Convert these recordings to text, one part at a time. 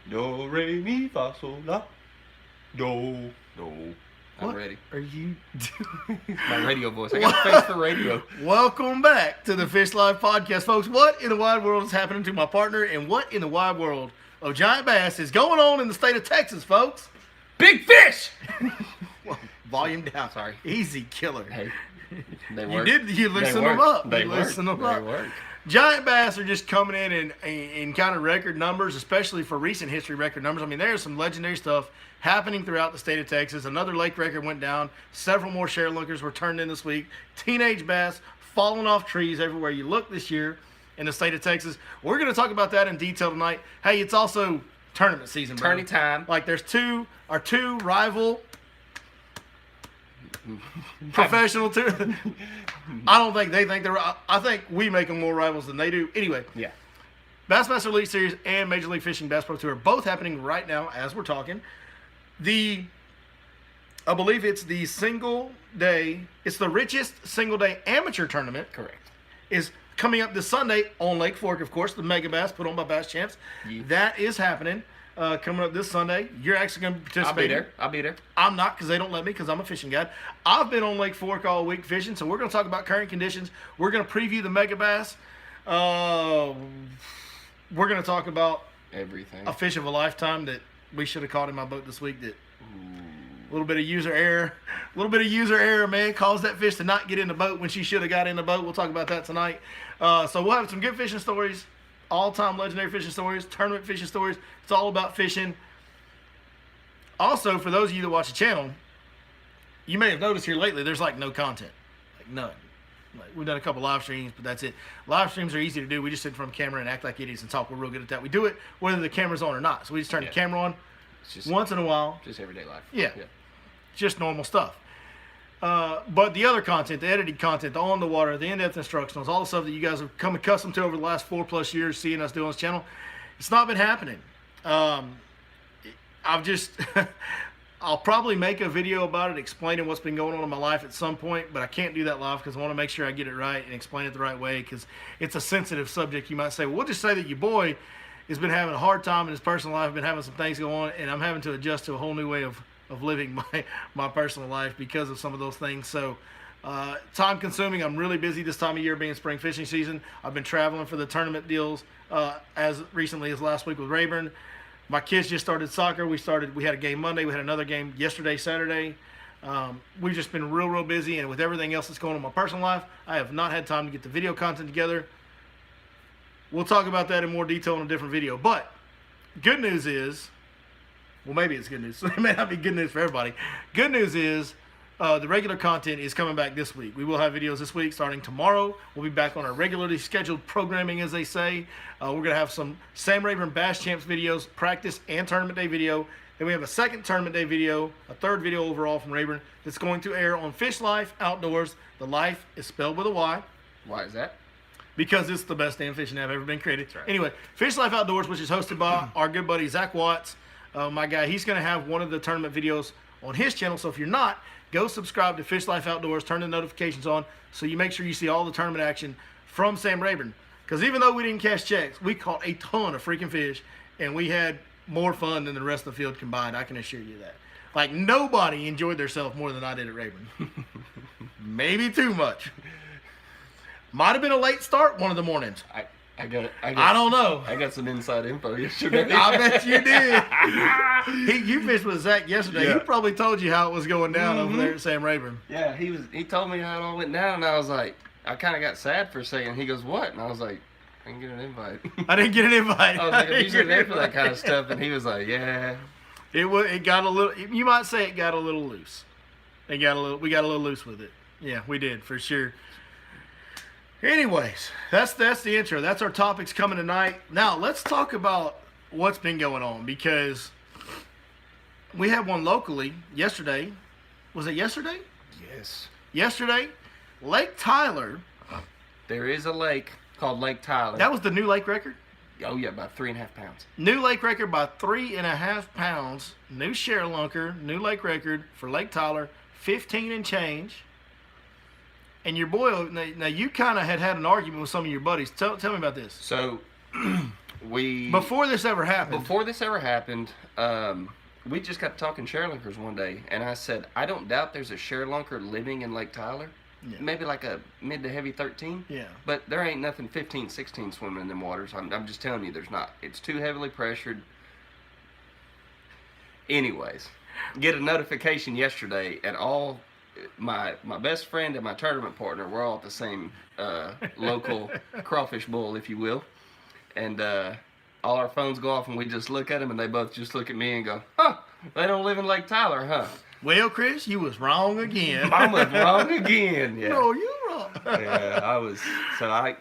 Do, re, mi, fa, sol, la. Do. I'm ready. Are you doing? My radio voice. I got a face for radio. Welcome back to the Fish Life Podcast, folks. What in the wide world is happening to my partner, and what in the wide world of giant bass is going on in the state of Texas, folks? Big fish! Well, volume down. Sorry. Easy killer. Hey, they You work. did. You They loosened work. them up. They You work. loosened them They up. work. Giant bass are just coming in kind of record numbers, especially for recent history record numbers. I mean, there's some legendary stuff happening throughout the state of Texas. Another lake record went down. Several more share lookers were turned in this week. Teenage bass falling off trees everywhere you look this year in the state of Texas. We're going to talk about that in detail tonight. Hey, it's also tournament season, bro. Tourney time. Like, there's our two rival professional two. I don't think they think they're. I think we make them more rivals than they do. Anyway, Yeah. Bassmaster Elite Series and Major League Fishing Bass Pro Tour are both happening right now as we're talking. I believe it's the single day. It's the richest single day amateur tournament. Correct. Is coming up this Sunday on Lake Fork, of course, the Mega Bass put on by Bass Champs. Yeah. That is happening. Coming up this Sunday. You're actually going to participate. I'll be there. I'm not, because they don't let me, because I'm a fishing guide. I've been on Lake Fork all week fishing, so we're going to talk about current conditions. We're going to preview the Mega Bass. We're going to talk about Everything. a fish of a lifetime that we should have caught in my boat this week. That a little bit of user error, man, caused that fish to not get in the boat when she should have got in the boat. We'll talk about that tonight. So we'll have some good fishing stories, all-time legendary fishing stories, tournament fishing stories. It's all about fishing. Also, for those of you that watch the channel, you may have noticed here lately there's like no content, like none. Like, we've done a couple live streams, but that's it. Live streams are easy to do. We just sit in front of the camera and act like idiots and talk. We're real good at that. We do it whether the camera's on or not. So we just turn the camera on It's just once in a while. Just everyday life. Yeah. Just normal stuff. But the other content, the edited content, the on the water, the in-depth instructionals, all the stuff that you guys have come accustomed to over the last 4+ years seeing us do on this channel, it's not been happening. I'll probably make a video about it explaining what's been going on in my life at some point, but I can't do that live because I want to make sure I get it right and explain it the right way, because it's a sensitive subject. You might say, well, we'll just say that your boy has been having a hard time in his personal life, been having some things go on, and I'm having to adjust to a whole new way of living my personal life because of some of those things. So time consuming. I'm really busy this time of year being spring fishing season. I've been traveling for the tournament deals as recently as last week with Rayburn. My kids just started soccer. We had a game Monday. We had another game yesterday, Saturday. We've just been real busy, and with everything else that's going on in my personal life, I have not had time to get the video content together. We'll talk about that in more detail in a different video. But good news is, well, maybe it's good news. It may not be good news for everybody. Good news is the regular content is coming back this week. We will have videos this week starting tomorrow. We'll be back on our regularly scheduled programming, as they say. We're going to have some Sam Rayburn Bass Champs videos, practice and tournament day video. Then we have a second tournament day video, a third video overall from Rayburn that's going to air on Fish Life Outdoors. The life is spelled with a Y. Why is that? Because it's the best damn fishing app ever been created. That's right. Anyway, Fish Life Outdoors, which is hosted by our good buddy Zach Watts, my guy. He's going to have one of the tournament videos on his channel. So if you're not, go subscribe to Fish Life Outdoors, turn the notifications on so you make sure you see all the tournament action from Sam Rayburn. Because even though we didn't cash checks, we caught a ton of freaking fish, and we had more fun than the rest of the field combined. I can assure you that. Like, nobody enjoyed themselves more than I did at Rayburn. Maybe too much. Might have been a late start one of the mornings. I don't know. I got some inside info yesterday. I bet you did. You fished with Zach yesterday. Yeah. He probably told you how it was going down over there at Sam Rayburn. Yeah, he told me how it all went down, and I was like, I kind of got sad for a second. He goes, what? And I was like, I didn't get an invite. I didn't get an invite. I was like, I'm usually there for that kind of stuff, and he was like, yeah. It got a little. You might say it got a little loose. We got a little loose with it. Yeah, we did for sure. Anyways, that's the intro. That's our topics coming tonight. Now let's talk about what's been going on, because we had one locally yesterday. Was it yesterday? Yes. Yesterday, Lake Tyler. There is a lake called Lake Tyler. That was the new lake record. Oh yeah, about 3.5 pounds. New lake record by 3.5 pounds. New share lunker. New lake record for Lake Tyler. 15 and change. And your boy, now you kind of had an argument with some of your buddies. Tell me about this. So, Before this ever happened. We just got talking sharelunkers one day, and I said, I don't doubt there's a sharelunker living in Lake Tyler. Yeah. Maybe like a mid to heavy 13. Yeah. But there ain't nothing 15, 16 swimming in them waters. I'm just telling you, there's not. It's too heavily pressured. Anyways, get a notification yesterday, and all my best friend and my tournament partner, we're all at the same local crawfish bowl, if you will. And all our phones go off, and we just look at them, and they both just look at me and go, huh, they don't live in Lake Tyler, huh? Well, Chris, you was wrong again. I was wrong again. Yeah. No, you wrong. Yeah, I was. So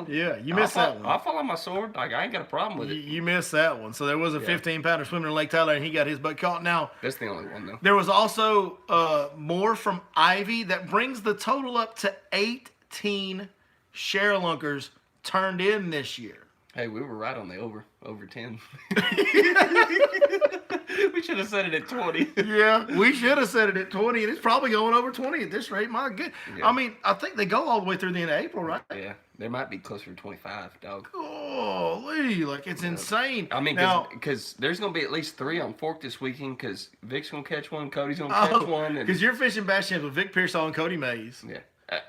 you missed that one. I'll follow my sword. Like, I ain't got a problem with it. You missed that one. So there was a 15-pounder swimming in Lake Tyler, and he got his butt caught. Now, that's the only one, though. There was also more from Ivy that brings the total up to 18 sharelunkers turned in this year. Hey, we were right on the over 10. We should have set it at 20. Yeah, we should have set it at 20, and it's probably going over 20 at this rate. My good. Yeah. I mean, I think they go all the way through the end of April, right? Yeah, there might be closer to 25, dog. Holy, like it's insane. I mean, because there's going to be at least 3 on Fork this weekend, because Vic's going to catch one, Cody's going to catch one. Because you're fishing bass champs with Vic Pearsall and Cody Mays. Yeah,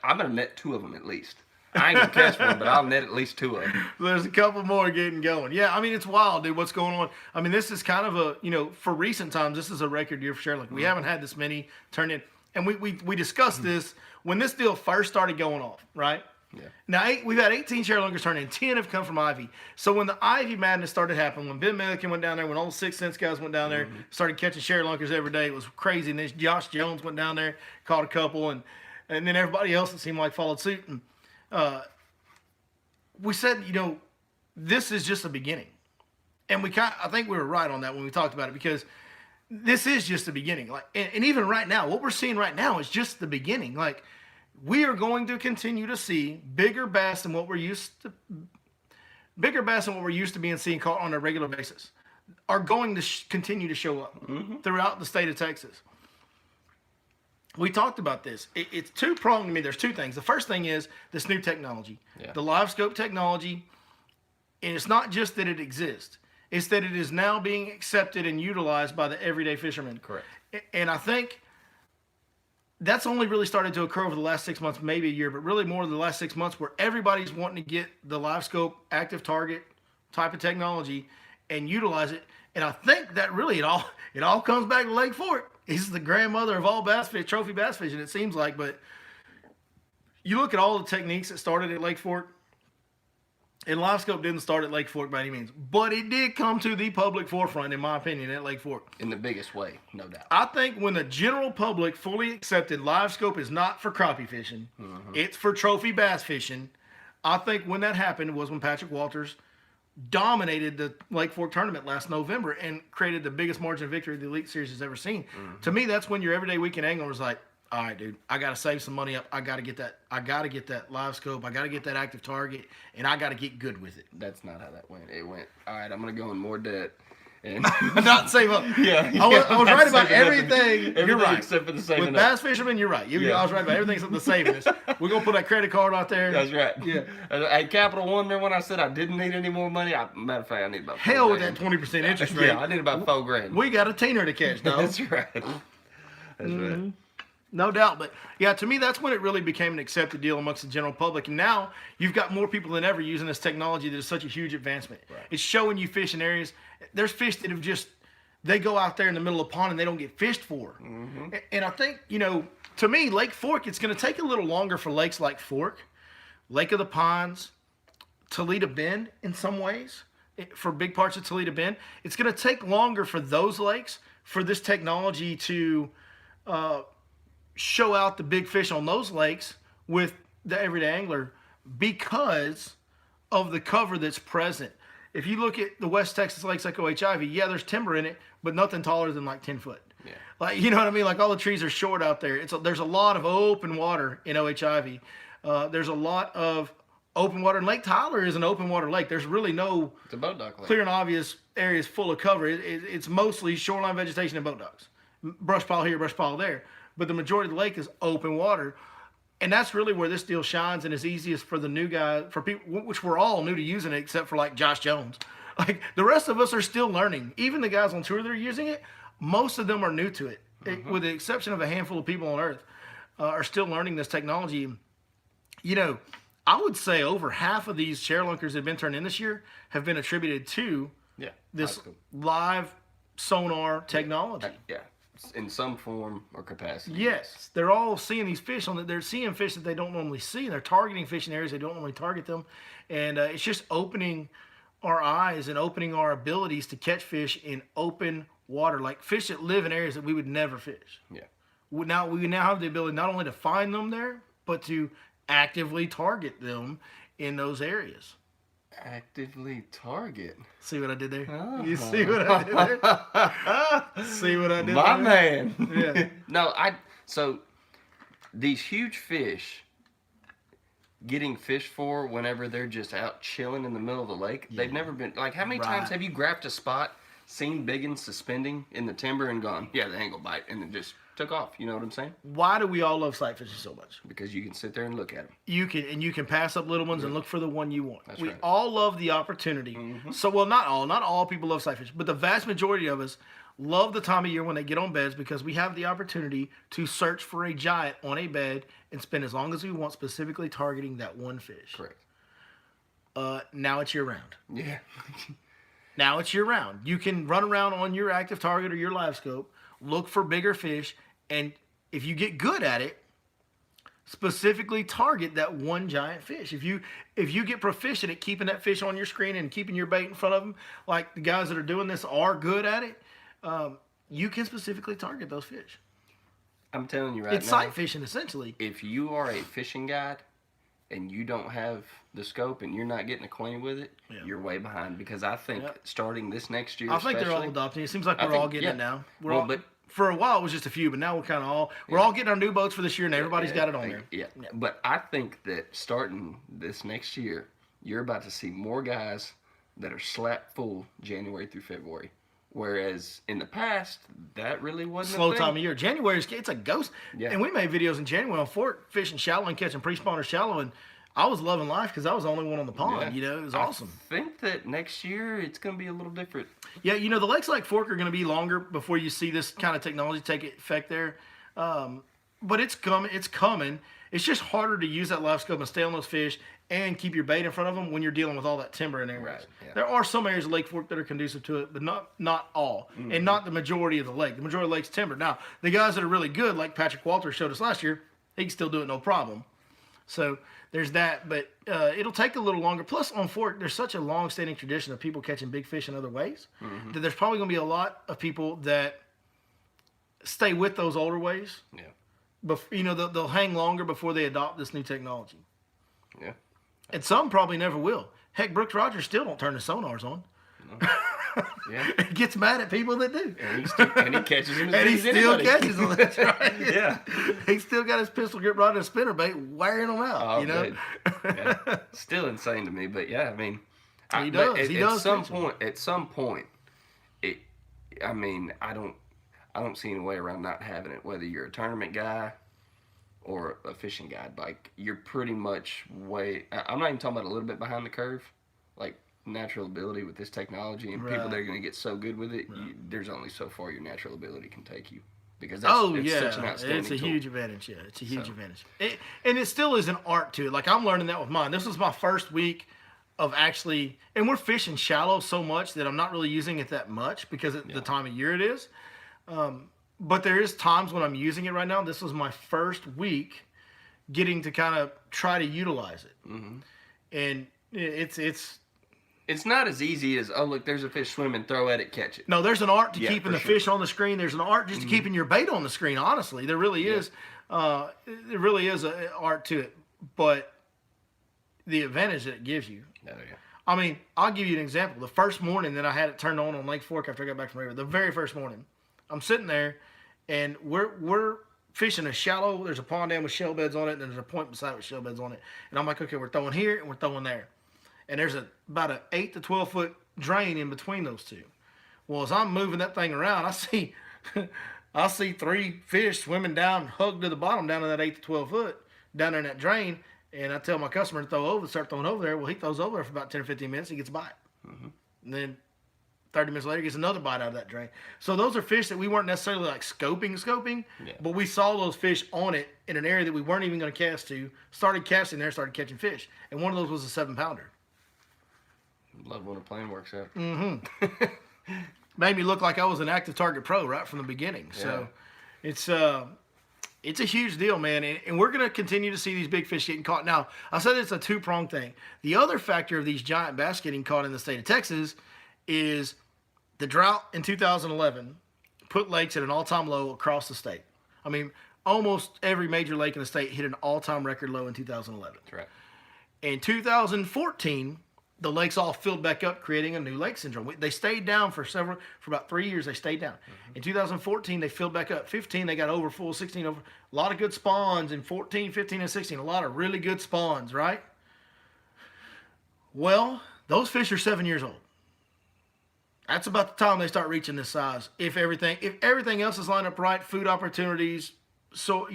I'm going to net 2 of them at least. I ain't gonna catch one, but I'll net at least 2 of them. There's a couple more getting going. Yeah, I mean, it's wild, dude, what's going on. I mean, this is kind of a, for recent times, this is a record year for sure. Like, we haven't had this many turn in. And we discussed this when this deal first started going off, right? Yeah. Now, we've had 18 sharelunkers turn in, 10 have come from Ivy. So when the Ivy madness started happening, when Ben Milliken went down there, when all the 6 Cents guys went down there, started catching sharelunkers every day, it was crazy. And then Josh Jones went down there, caught a couple, and then everybody else, it seemed like, followed suit. And we said, this is just the beginning. And I think we were right on that when we talked about it, because this is just the beginning. Like, and even right now, what we're seeing right now is just the beginning. Like, we are going to continue to see bigger bass than what we're used to being seen caught on a regular basis are going to continue to show up throughout the state of Texas. We talked about this. It's two-pronged to me. There's 2 things. The first thing is this new technology, the live scope technology. And it's not just that it exists. It's that it is now being accepted and utilized by the everyday fisherman. Correct. And I think that's only really started to occur over the last 6 months, maybe a year, but really more than the last 6 months, where everybody's wanting to get the live scope active target type of technology and utilize it. And I think that really it all comes back to Lake Fork. It's the grandmother of all bass fish, trophy bass fishing, it seems like. But you look at all the techniques that started at Lake Fork, and live scope didn't start at Lake Fork by any means, but it did come to the public forefront, in my opinion, at Lake Fork. In the biggest way, no doubt. I think when the general public fully accepted live scope is not for crappie fishing, it's for trophy bass fishing. I think when that happened was when Patrick Walters dominated the Lake Fork tournament last November and created the biggest margin of victory the Elite Series has ever seen. To me, that's when your everyday weekend angler was like, all right, dude, I got to save some money up. I got to get that live scope. I got to get that active target, and I got to get good with it. That's not how that went. It went, all right, I'm going to go in more debt. And not save up. Yeah. I was right about everything. You're right. Except for the saving. With bass fishermen, you're right. I was right about everything except the savings. We're going to put that credit card out there. That's right. Yeah. At Capital One there, when I said I didn't need any more money, matter of fact, I need about $4,000. Hell with that 20% interest rate. Yeah, I need about $4,000. We got a teener to catch, dog. That's right. That's right. No doubt. But yeah, to me, that's when it really became an accepted deal amongst the general public. And now you've got more people than ever using this technology that is such a huge advancement. Right. It's showing you fish in areas. There's fish that have they go out there in the middle of the pond and they don't get fished for. And I think, to me, Lake Fork, it's going to take a little longer for lakes like Fork, Lake of the Ponds, Toledo Bend in some ways, for big parts of Toledo Bend. It's going to take longer for those lakes for this technology to show out the big fish on those lakes with the everyday angler because of the cover that's present. If you look at the West Texas lakes like OH-Ivy, yeah, there's timber in it, but nothing taller than like 10 foot. Yeah. Like, you know what I mean? Like, all the trees are short out there. There's a lot of open water in OH-Ivy. There's a lot of open water. And Lake Tyler is an open water lake. There's really no it's a boat dock lake. Clear and obvious areas full of cover. It's mostly shoreline vegetation and boat docks. Brush pile here, brush pile there. But the majority of the lake is open water. And that's really where this deal shines and is easiest for the new guy, for people, which we're all new to using it, except for like Josh Jones. Like the rest of us are still learning. Even the guys on tour that are using it, most of them are new to it, with the exception of a handful of people on Earth, are still learning this technology. You know, I would say over half of these chair lunkers that have been turned in this year have been attributed to this live sonar technology. Yeah, in some form or capacity. Yes, they're all seeing these fish they're seeing fish that they don't normally see, and they're targeting fish in areas they don't normally target them, and it's just opening our eyes and opening our abilities to catch fish in open water, like fish that live in areas that we would never fish. Yeah. We now have the ability not only to find them there, but to actively target them in those areas. Actively target. See what I did there? Oh. You see what I did there? See what I did My there? man. Yeah. No, so these huge fish getting fished for whenever they're just out chilling in the middle of the lake, they've never been, like, how many times have you grabbed a spot, seen biggins suspending in the timber and gone, yeah, they ain't gonna bite, and then just took off? You know what I'm saying? Why do we all love sight fishing so much? Because you can sit there and look at them. You can pass up little ones and look for the one you want. That's we right. all love the opportunity. So, well, not all people love sight fishing, but the vast majority of us love the time of year when they get on beds, because we have the opportunity to search for a giant on a bed and spend as long as we want specifically targeting that one fish. Correct. Now it's year round. Yeah. Now it's year round. You can run around on your active target or your live scope, look for bigger fish, and if you get good at it, specifically target that one giant fish. If you get proficient at keeping that fish on your screen and keeping your bait in front of them, like the guys that are doing this are good at it, you can specifically target those fish. I'm telling you right It's now. sight fishing, essentially. If you are a fishing guide and you don't have the scope and you're not getting acquainted with it, you're way behind. Because I think starting this next year, I think they're all adopting it. It seems like we're all getting it now. For a while, it was just a few, but now we're kind of we're all getting our new boats for this year, and everybody's got it on there. Yeah. But I think that starting this next year, you're about to see more guys that are slap full January through February. Whereas in the past, that really wasn't Slow a thing. time of year. January it's a ghost. Yeah. And we made videos in January on Fort fishing shallow and catching pre-spawner shallow, and I was loving life because I was the only one on the pond. Yeah. You know, it was awesome. I think that next year it's going to be a little different. Yeah, you know, the lakes like Fork are going to be longer before you see this kind of technology take effect there. But it's coming. It's coming. It's just harder to use that live scope and stay on those fish and keep your bait in front of them when you're dealing with all that timber in areas. Right, yeah. There are some areas of Lake Fork that are conducive to it, but not all, and not the majority of the lake. The majority of the lake's timber. Now, the guys that are really good, like Patrick Walter showed us last year, he can still do it no problem. So there's that, but it'll take a little longer. Plus, on Fork, there's such a long-standing tradition of people catching big fish in other ways that there's probably going to be a lot of people that stay with those older ways. Yeah. But you know, they'll hang longer before they adopt this new technology. Yeah. And some probably never will. Heck, Brooks Rogers still don't turn the sonars on. No. Yeah. He gets mad at people that do. And he catches them as And he big as still anybody. catches them. That's right. Yeah. He still got his pistol grip rod and a spinner bait wearing them out. Oh, you know. dude. Yeah. Still insane to me, but yeah, I mean, He does. He does catch 'em. At some point, I mean, I don't see any way around not having it. Whether you're a tournament guy or a fishing guide, like you're pretty much I'm not even talking about a little bit behind the curve, like natural ability with this technology and people that are going to get so good with it. There's only so far your natural ability can take you, because it's such an outstanding it's a tool. huge advantage. Yeah, it's a huge advantage. And it still is an art to it. Like I'm learning that with mine. This was my first week of actually, and we're fishing shallow so much that I'm not really using it that much because of the time of year it is. But there is times when I'm using it right now. This was my first week getting to kind of try to utilize it. Mm-hmm. And It's not as easy as, oh, look, there's a fish swimming, throw at it, catch it. No, there's an art to keeping the for sure. fish on the screen. There's an art just to keeping your bait on the screen, honestly. There really is. There really is an art to it. But the advantage that it gives you. Oh, yeah. I mean, I'll give you an example. The first morning that I had it turned on Lake Fork after I got back from river, the very first morning, I'm sitting there, and we're fishing a shallow. There's a pond dam with shell beds on it, and there's a point beside it with shell beds on it. And I'm like, okay, we're throwing here and we're throwing there. And there's about an 8 to 12 foot drain in between those two. Well, as I'm moving that thing around, I see 3 fish swimming down, hugged to the bottom down in that 8 to 12 foot. down there in that drain, and I tell my customer to start throwing over there. Well, he throws over there for about 10 or 15 minutes. He gets a bite. Mm-hmm. And then 30 minutes later, he gets another bite out of that drain. So those are fish that we weren't necessarily like scoping, but we saw those fish on it in an area that we weren't even going to cast to. Started casting there, started catching fish. And one of those was a 7-pounder. Love when a plan works out. Mm-hmm. Made me look like I was an active target pro right from the beginning. So it's a huge deal, man. And we're going to continue to see these big fish getting caught. Now, I said it's a two-pronged thing. The other factor of these giant bass getting caught in the state of Texas is the drought in 2011 put lakes at an all-time low across the state. I mean, almost every major lake in the state hit an all-time record low in 2011. That's right. In 2014, the lakes all filled back up, creating a new lake syndrome. They stayed down for about 3 years. They stayed down. Mm-hmm. In 2014, they filled back up. 15, they got over full. 16, over. A lot of good spawns in 14, 15, and 16. A lot of really good spawns, right? Well, those fish are 7 years old. That's about the time they start reaching this size. If everything else is lined up right, food opportunities, so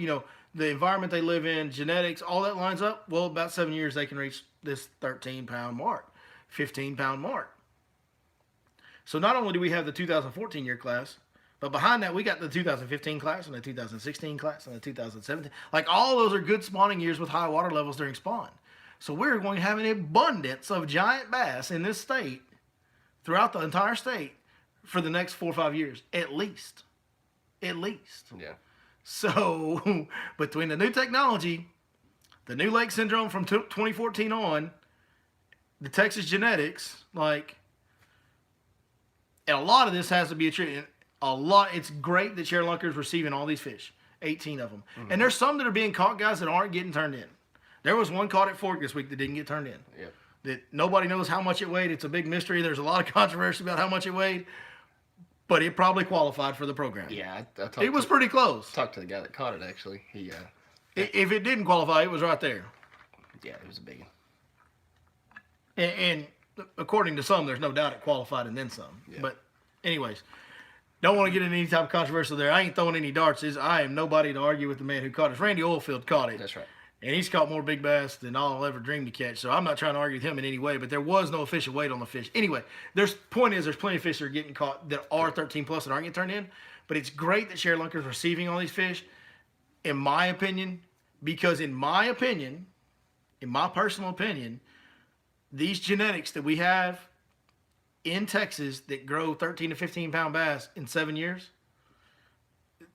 the environment they live in, genetics, all that lines up. Well, about 7 years they can reach this 13-pound mark. 15-pound mark. So not only do we have the 2014 year class, but behind that we got the 2015 class and the 2016 class and the 2017. Like all those are good spawning years with high water levels during spawn. So we're going to have an abundance of giant bass in this state throughout the entire state for the next 4 or 5 years, at least. At least. Yeah. So between the new technology, the new lake syndrome from 2014 on, the Texas genetics, and a lot of this has to be attributed. It's great that ShareLunker is receiving all these fish, 18 of them. Mm-hmm. And there's some that are being caught, guys, that aren't getting turned in. There was one caught at Fork this week that didn't get turned in. Yep. That nobody knows how much it weighed. It's a big mystery. There's a lot of controversy about how much it weighed, but it probably qualified for the program. Yeah, it was pretty close. Talked to the guy that caught it, actually. If it didn't qualify, it was right there. Yeah, it was a big one. And according to some, there's no doubt it qualified and then some. Yeah. But anyways, don't want to get into any type of controversy there. I ain't throwing any darts. I am nobody to argue with the man who caught it. Randy Oilfield caught it. That's right. And he's caught more big bass than I'll ever dream to catch. So I'm not trying to argue with him in any way, but there was no official weight on the fish. Anyway, there's plenty of fish that are getting caught that are 13 plus that aren't getting turned in. But it's great that ShareLunker is receiving all these fish, in my opinion, because in my personal opinion, these genetics that we have in Texas that grow 13 to 15-pound bass in 7 years,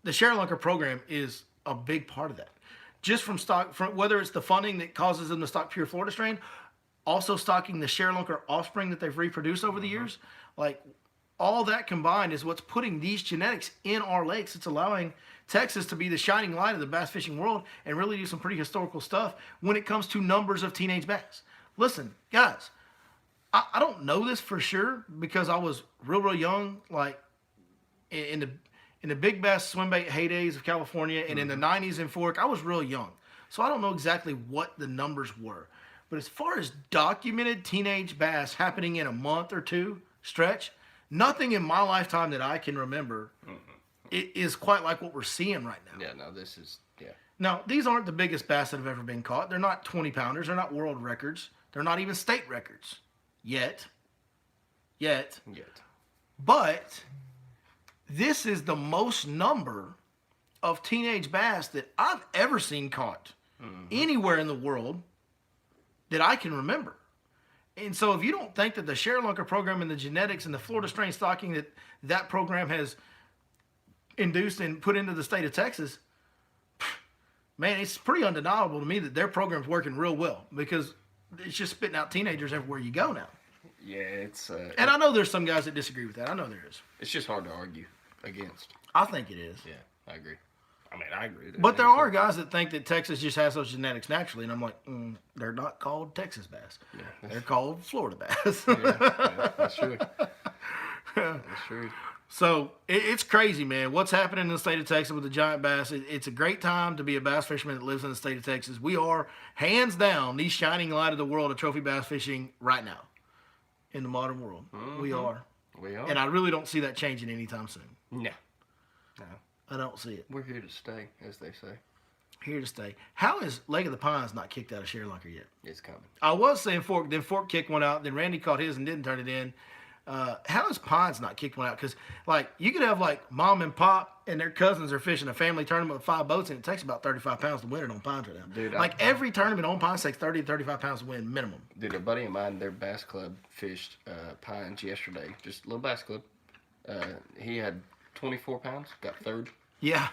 the ShareLunker program is a big part of that. Just from whether it's the funding that causes them to stock pure Florida strain, also stocking the ShareLunker offspring that they've reproduced over the years, all that combined is what's putting these genetics in our lakes. It's allowing Texas to be the shining light of the bass fishing world and really do some pretty historical stuff when it comes to numbers of teenage bass. Listen, guys, I don't know this for sure because I was real young, in the big bass swim bait heydays of California and in the 90s in Fork. I was real young. So I don't know exactly what the numbers were. But as far as documented teenage bass happening in a month or two stretch, nothing in my lifetime that I can remember is quite like what we're seeing right now. Yeah, no, this is, yeah. Now, these aren't the biggest bass that have ever been caught. They're not 20-pounders. They're not world records. They're not even state records. Yet. But this is the most number of teenage bass that I've ever seen caught anywhere in the world that I can remember. And so if you don't think that the ShareLunker program and the genetics and the Florida strain stocking that program has induced and put into the state of Texas, man, it's pretty undeniable to me that their program's working real well because it's just spitting out teenagers everywhere you go now. Yeah, it's... and I know there's some guys that disagree with that. I know there is. It's just hard to argue against. I think it is. Yeah, I agree. I mean, I agree. But there are guys that think that Texas just has those genetics naturally, and I'm like, they're not called Texas bass. Yeah, they're called Florida bass. yeah, that's true. That's true. So it's crazy, man. What's happening in the state of Texas with the giant bass? It's a great time to be a bass fisherman that lives in the state of Texas. We are, hands down, the shining light of the world of trophy bass fishing right now in the modern world. Mm-hmm. We are. And I really don't see that changing anytime soon. No. I don't see it. We're here to stay, as they say. Here to stay. How is Lake of the Pines not kicked out of Sri Lanka yet? It's coming. I was saying Fork, then Fork kicked one out, then Randy caught his and didn't turn it in. How is Pines not kicked one out? Because, like, you could have, like, mom and pop and their cousins are fishing a family tournament with 5 boats, and it takes about 35 pounds to win it on Pines right now. Dude, like, every tournament on Pines takes 30 to 35 pounds to win minimum. Dude, a buddy of mine, their bass club fished Pines yesterday. Just a little bass club. He had 24 pounds, got third. Yeah.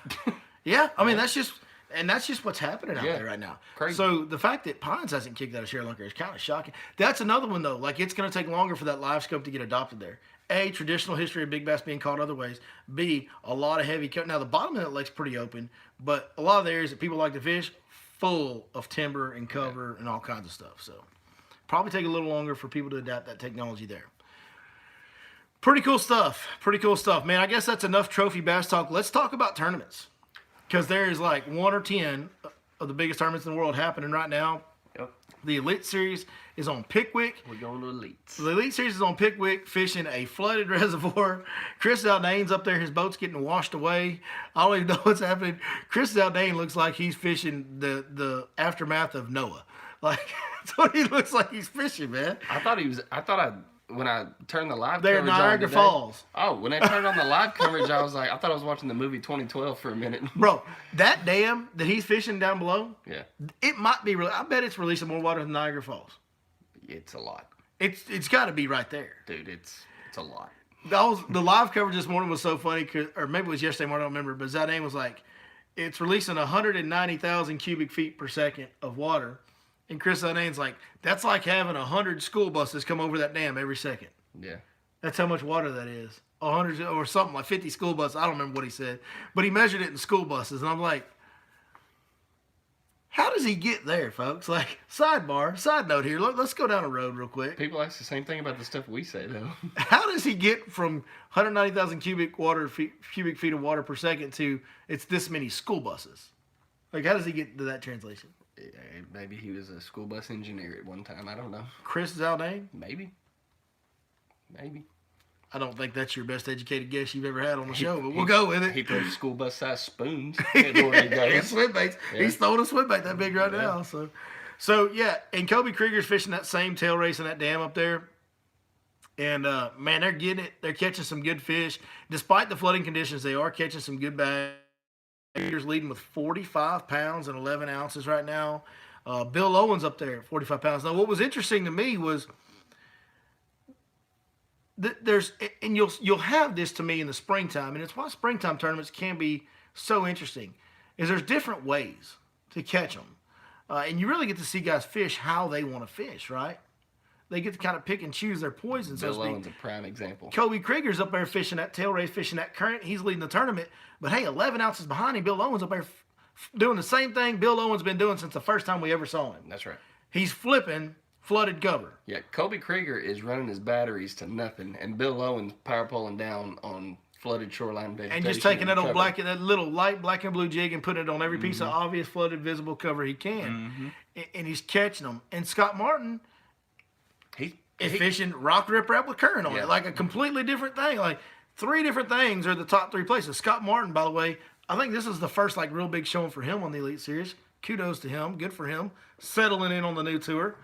Yeah. I mean, that's just what's happening out there right now. Crazy. So the fact that Pines hasn't kicked out of Sri Lanka is kind of shocking. That's another one, though. Like, it's going to take longer for that live scope to get adopted there. A, traditional history of big bass being caught other ways. B, a lot of heavy cut. Now, the bottom of that lake's pretty open, but a lot of the areas that people like to fish, full of timber and cover and all kinds of stuff. So probably take a little longer for people to adapt that technology there. Pretty cool stuff. Pretty cool stuff. Man, I guess that's enough trophy bass talk. Let's talk about tournaments. Because there is like 1 or 10 of the biggest tournaments in the world happening right now. Yep. The Elite Series is on Pickwick. We're going to Elites. The Elite Series is on Pickwick, fishing a flooded reservoir. Chris Zaldane's up there. His boat's getting washed away. I don't even know what's happening. Chris Zaldane looks like he's fishing the aftermath of Noah. Like, that's what he looks like he's fishing, man. When I turned the live They're coverage Niagara on today, Falls. Oh, when I turned on the live coverage, I was like, I thought I was watching the movie 2012 for a minute. Bro, that dam that he's fishing down below, Yeah, it might be, I bet it's releasing more water than Niagara Falls. it's a lot, It's got to be right there. dude. It's a lot. The live coverage this morning was so funny, or maybe it was yesterday morning, I don't remember, but Zaldane was like, it's releasing 190,000 cubic feet per second of water. And Chris Zaldane's like, that's like having 100 school buses come over that dam every second. Yeah. That's how much water that is. 100 or something, like 50 school buses. I don't remember what he said. But he measured it in school buses. And I'm like, how does he get there, folks? Like, side note here. Let's go down a road real quick. People ask the same thing about the stuff we say, though. How does he get from 190,000 cubic feet of water per second to it's this many school buses? Like, how does he get to that translation? Maybe he was a school bus engineer at one time. I don't know. Chris Zaldane? Maybe. I don't think that's your best educated guess you've ever had on the show, but we'll go with it. He throws school bus size spoons everywhere he goes. Swim baits. Yeah. He's throwing a swim bait that big right now. So yeah, and Kobe Krieger's fishing that same tail race in that dam up there. And man, they're getting it. They're catching some good fish. Despite the flooding conditions, they are catching some good bass. Krieger's leading with 45 pounds and 11 ounces right now. Bill Owens up there at 45 pounds. Now, what was interesting to me was and you'll have this to me in the springtime, and it's why springtime tournaments can be so interesting, is there's different ways to catch them. And you really get to see guys fish how they want to fish, right? They get to kind of pick and choose their poison. Bill Owens a prime example. Kobe Krieger's up there fishing that tail race, fishing that current. He's leading the tournament. But hey, 11 ounces behind him, Bill Owens up there doing the same thing Bill Owens been doing since the first time we ever saw him. That's right. He's flipping flooded cover. Yeah, Kobe Krieger is running his batteries to nothing, and Bill Owens power pulling down on flooded shoreline vegetation. And just taking that old that little light black and blue jig and putting it on every piece of obvious flooded visible cover he can. And he's catching them. And Scott Martin is fishing rock rip rap with current on it. Like a completely different thing. Like 3 different things are the top 3 places. Scott Martin, by the way, I think this is the first like real big showing for him on the Elite Series. Kudos to him. Good for him. Settling in on the new tour.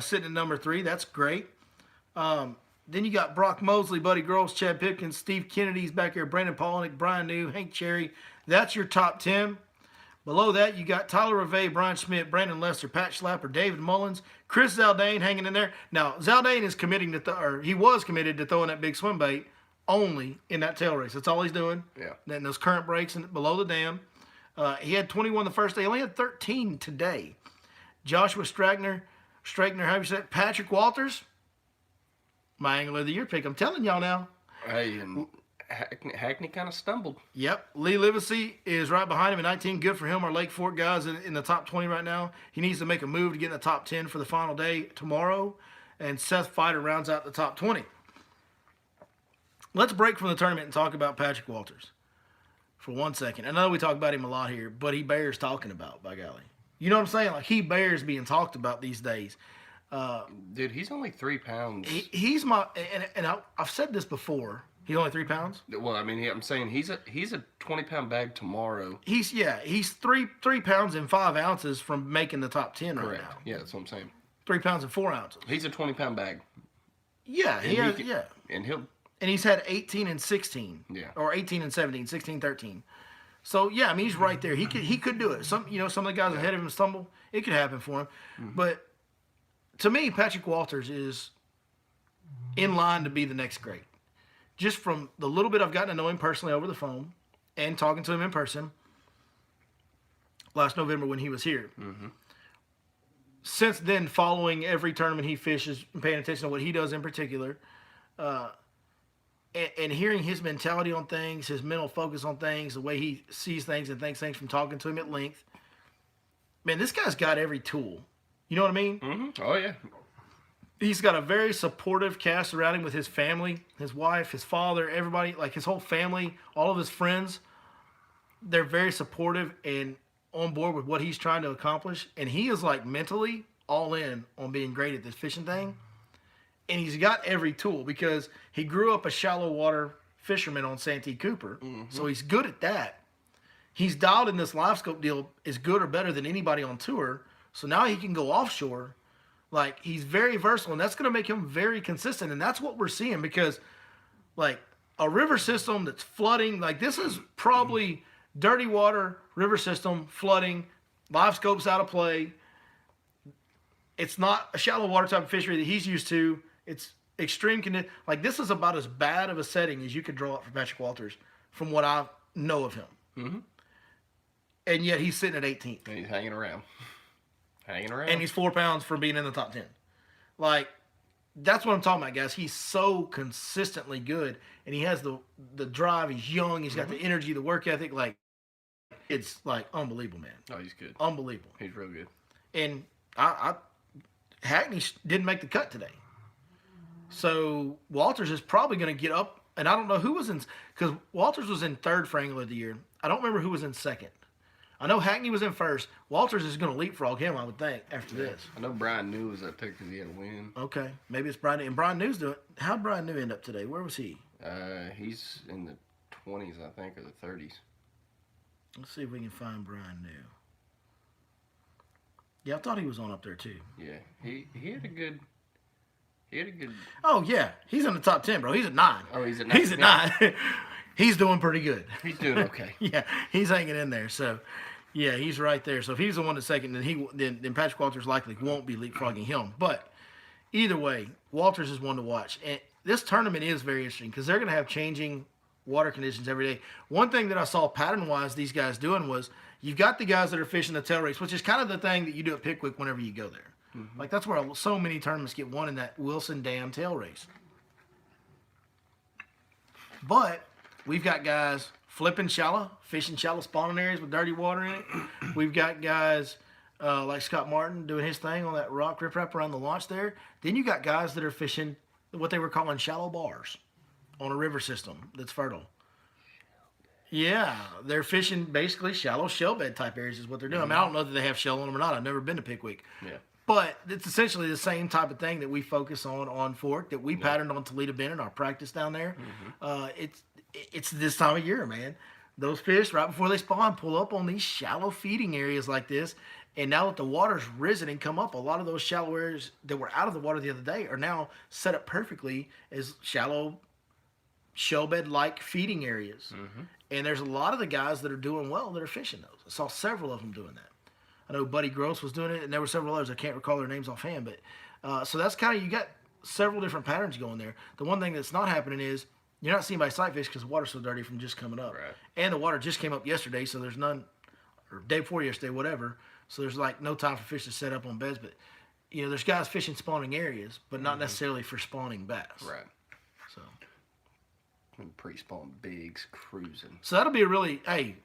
Sitting at number 3. That's great. Then you got Brock Mosley, Buddy Groves, Chad Pipkins, Steve Kennedy's back here, Brandon Polnick, Brian New, Hank Cherry. That's your top 10. Below that, you got Tyler Reve, Brian Schmidt, Brandon Lester, Pat Schlapper, David Mullins, Chris Zaldane hanging in there. Now, Zaldane is committing to, he was committed to throwing that big swim bait only in that tail race. That's all he's doing. Yeah. Then those current breaks below the dam. He had 21 the first day. He only had 13 today. Joshua Stragner, how you say it? Patrick Walters, my Angler of the Year pick. I'm telling y'all now. Hey, and Hackney kind of stumbled. Yep. Lee Livesey is right behind him at 19. Good for him. Our Lake Fork guys in the top 20 right now. He needs to make a move to get in the top 10 for the final day tomorrow. And Seth Fighter rounds out the top 20. Let's break from the tournament and talk about Patrick Walters for 1 second. I know we talk about him a lot here, but he bears talking about, by golly. You know what I'm saying? Like, he bears being talked about these days. Dude, he's only 3 pounds. He's my, and I've said this before, He's only 3 pounds. Well, I mean, I'm saying he's a 20-pound bag tomorrow. He's 3 pounds and 5 ounces from making the top 10 Correct. right now. Yeah, that's what I'm saying. 3 pounds and 4 ounces. He's a 20-pound bag. Yeah, And he's had 18 and 16. Yeah. Or 18 and 17, 16, 13. So yeah, I mean, he's right there. He could do it. Some of the guys ahead of him stumble. It could happen for him. But to me, Patrick Walters is in line to be the next great. Just from the little bit I've gotten to know him personally over the phone and talking to him in person last November when he was here. Since then, following every tournament he fishes and paying attention to what he does in particular, and hearing his mentality on things, his mental focus on things, the way he sees things and thinks things from talking to him at length, man, this guy's got every tool. You know what I mean? Oh, yeah. He's got a very supportive cast around him with his family, his wife, his father, everybody, like his whole family, all of his friends. They're very supportive and on board with what he's trying to accomplish. And he is like mentally all in on being great at this fishing thing. And he's got every tool because he grew up a shallow water fisherman on Santee Cooper. So he's good at that. He's dialed in this live scope deal as good or better than anybody on tour. So now he can go offshore. Like, he's very versatile, and that's going to make him very consistent. And that's what we're seeing because, like, a river system that's flooding, like, this is probably dirty water, river system, flooding, live scopes out of play. It's not a shallow water type of fishery that he's used to. It's extreme condition. Like, this is about as bad of a setting as you could draw up for Patrick Walters from what I know of him. And yet he's sitting at 18th. And he's hanging around. And he's 4 pounds from being in the top 10. Like, that's what I'm talking about, guys. He's so consistently good, and he has the drive. He's young. He's got the energy, the work ethic. Like, it's, like, unbelievable, man. Oh, he's good. Unbelievable. He's real good. And Hackney didn't make the cut today. So Walters is probably going to get up, and I don't know who was in, because Walters was in third for Angler of the Year. I don't remember who was in second. I know Hackney was in first. Walters is going to leapfrog him, I would think, after this. I know Brian New was up there because he had a win. Okay. Maybe it's Brian. And Brian New's doing. How'd Brian New end up today? Where was he? He's in the 20s, I think, or the 30s. Let's see if we can find Brian New. Yeah, I thought he was on up there, too. Yeah. He had a good... Oh, yeah. He's in the top 10, bro. He's at 9. Oh, he's at 9. He's at 9. He's doing pretty good. He's doing okay. Yeah, he's hanging in there. So, yeah, he's right there. So if he's the one that's second, then Patrick Walters likely won't be leapfrogging him. But either way, Walters is one to watch. And this tournament is very interesting because they're going to have changing water conditions every day. One thing that I saw pattern-wise these guys doing was you've got the guys that are fishing the tail race, which is kind of the thing that you do at Pickwick whenever you go there. Like, that's where so many tournaments get won in that Wilson Dam tail race. But we've got guys flipping shallow, fishing shallow spawning areas with dirty water in it. We've got guys like Scott Martin doing his thing on that rock riprap around the launch there. Then you got guys that are fishing what they were calling shallow bars on a river system that's fertile. Yeah, they're fishing basically shallow shell bed type areas is what they're doing. I mean, I don't know that they have shell on them or not. I've never been to Pickwick. Yeah. But it's essentially the same type of thing that we focus on Fork, that we patterned on Toledo Bend in our practice down there. It's this time of year, man. Those fish, right before they spawn, pull up on these shallow feeding areas like this. And now that the water's risen and come up, a lot of those shallow areas that were out of the water the other day are now set up perfectly as shallow shellbed-like feeding areas. And there's a lot of the guys that are doing well that are fishing those. I saw several of them doing that. I know Buddy Gross was doing it, and there were several others. I can't recall their names offhand. But so that's kind of, you got several different patterns going there. The one thing that's not happening is you're not seeing by sight fish because the water's so dirty from just coming up. Right. And the water just came up yesterday, so there's none, or day before yesterday, whatever. So there's like no time for fish to set up on beds. But, you know, there's guys fishing spawning areas, but not necessarily for spawning bass. Right. So. Pre-spawn bigs cruising. So that'll be a really, hey,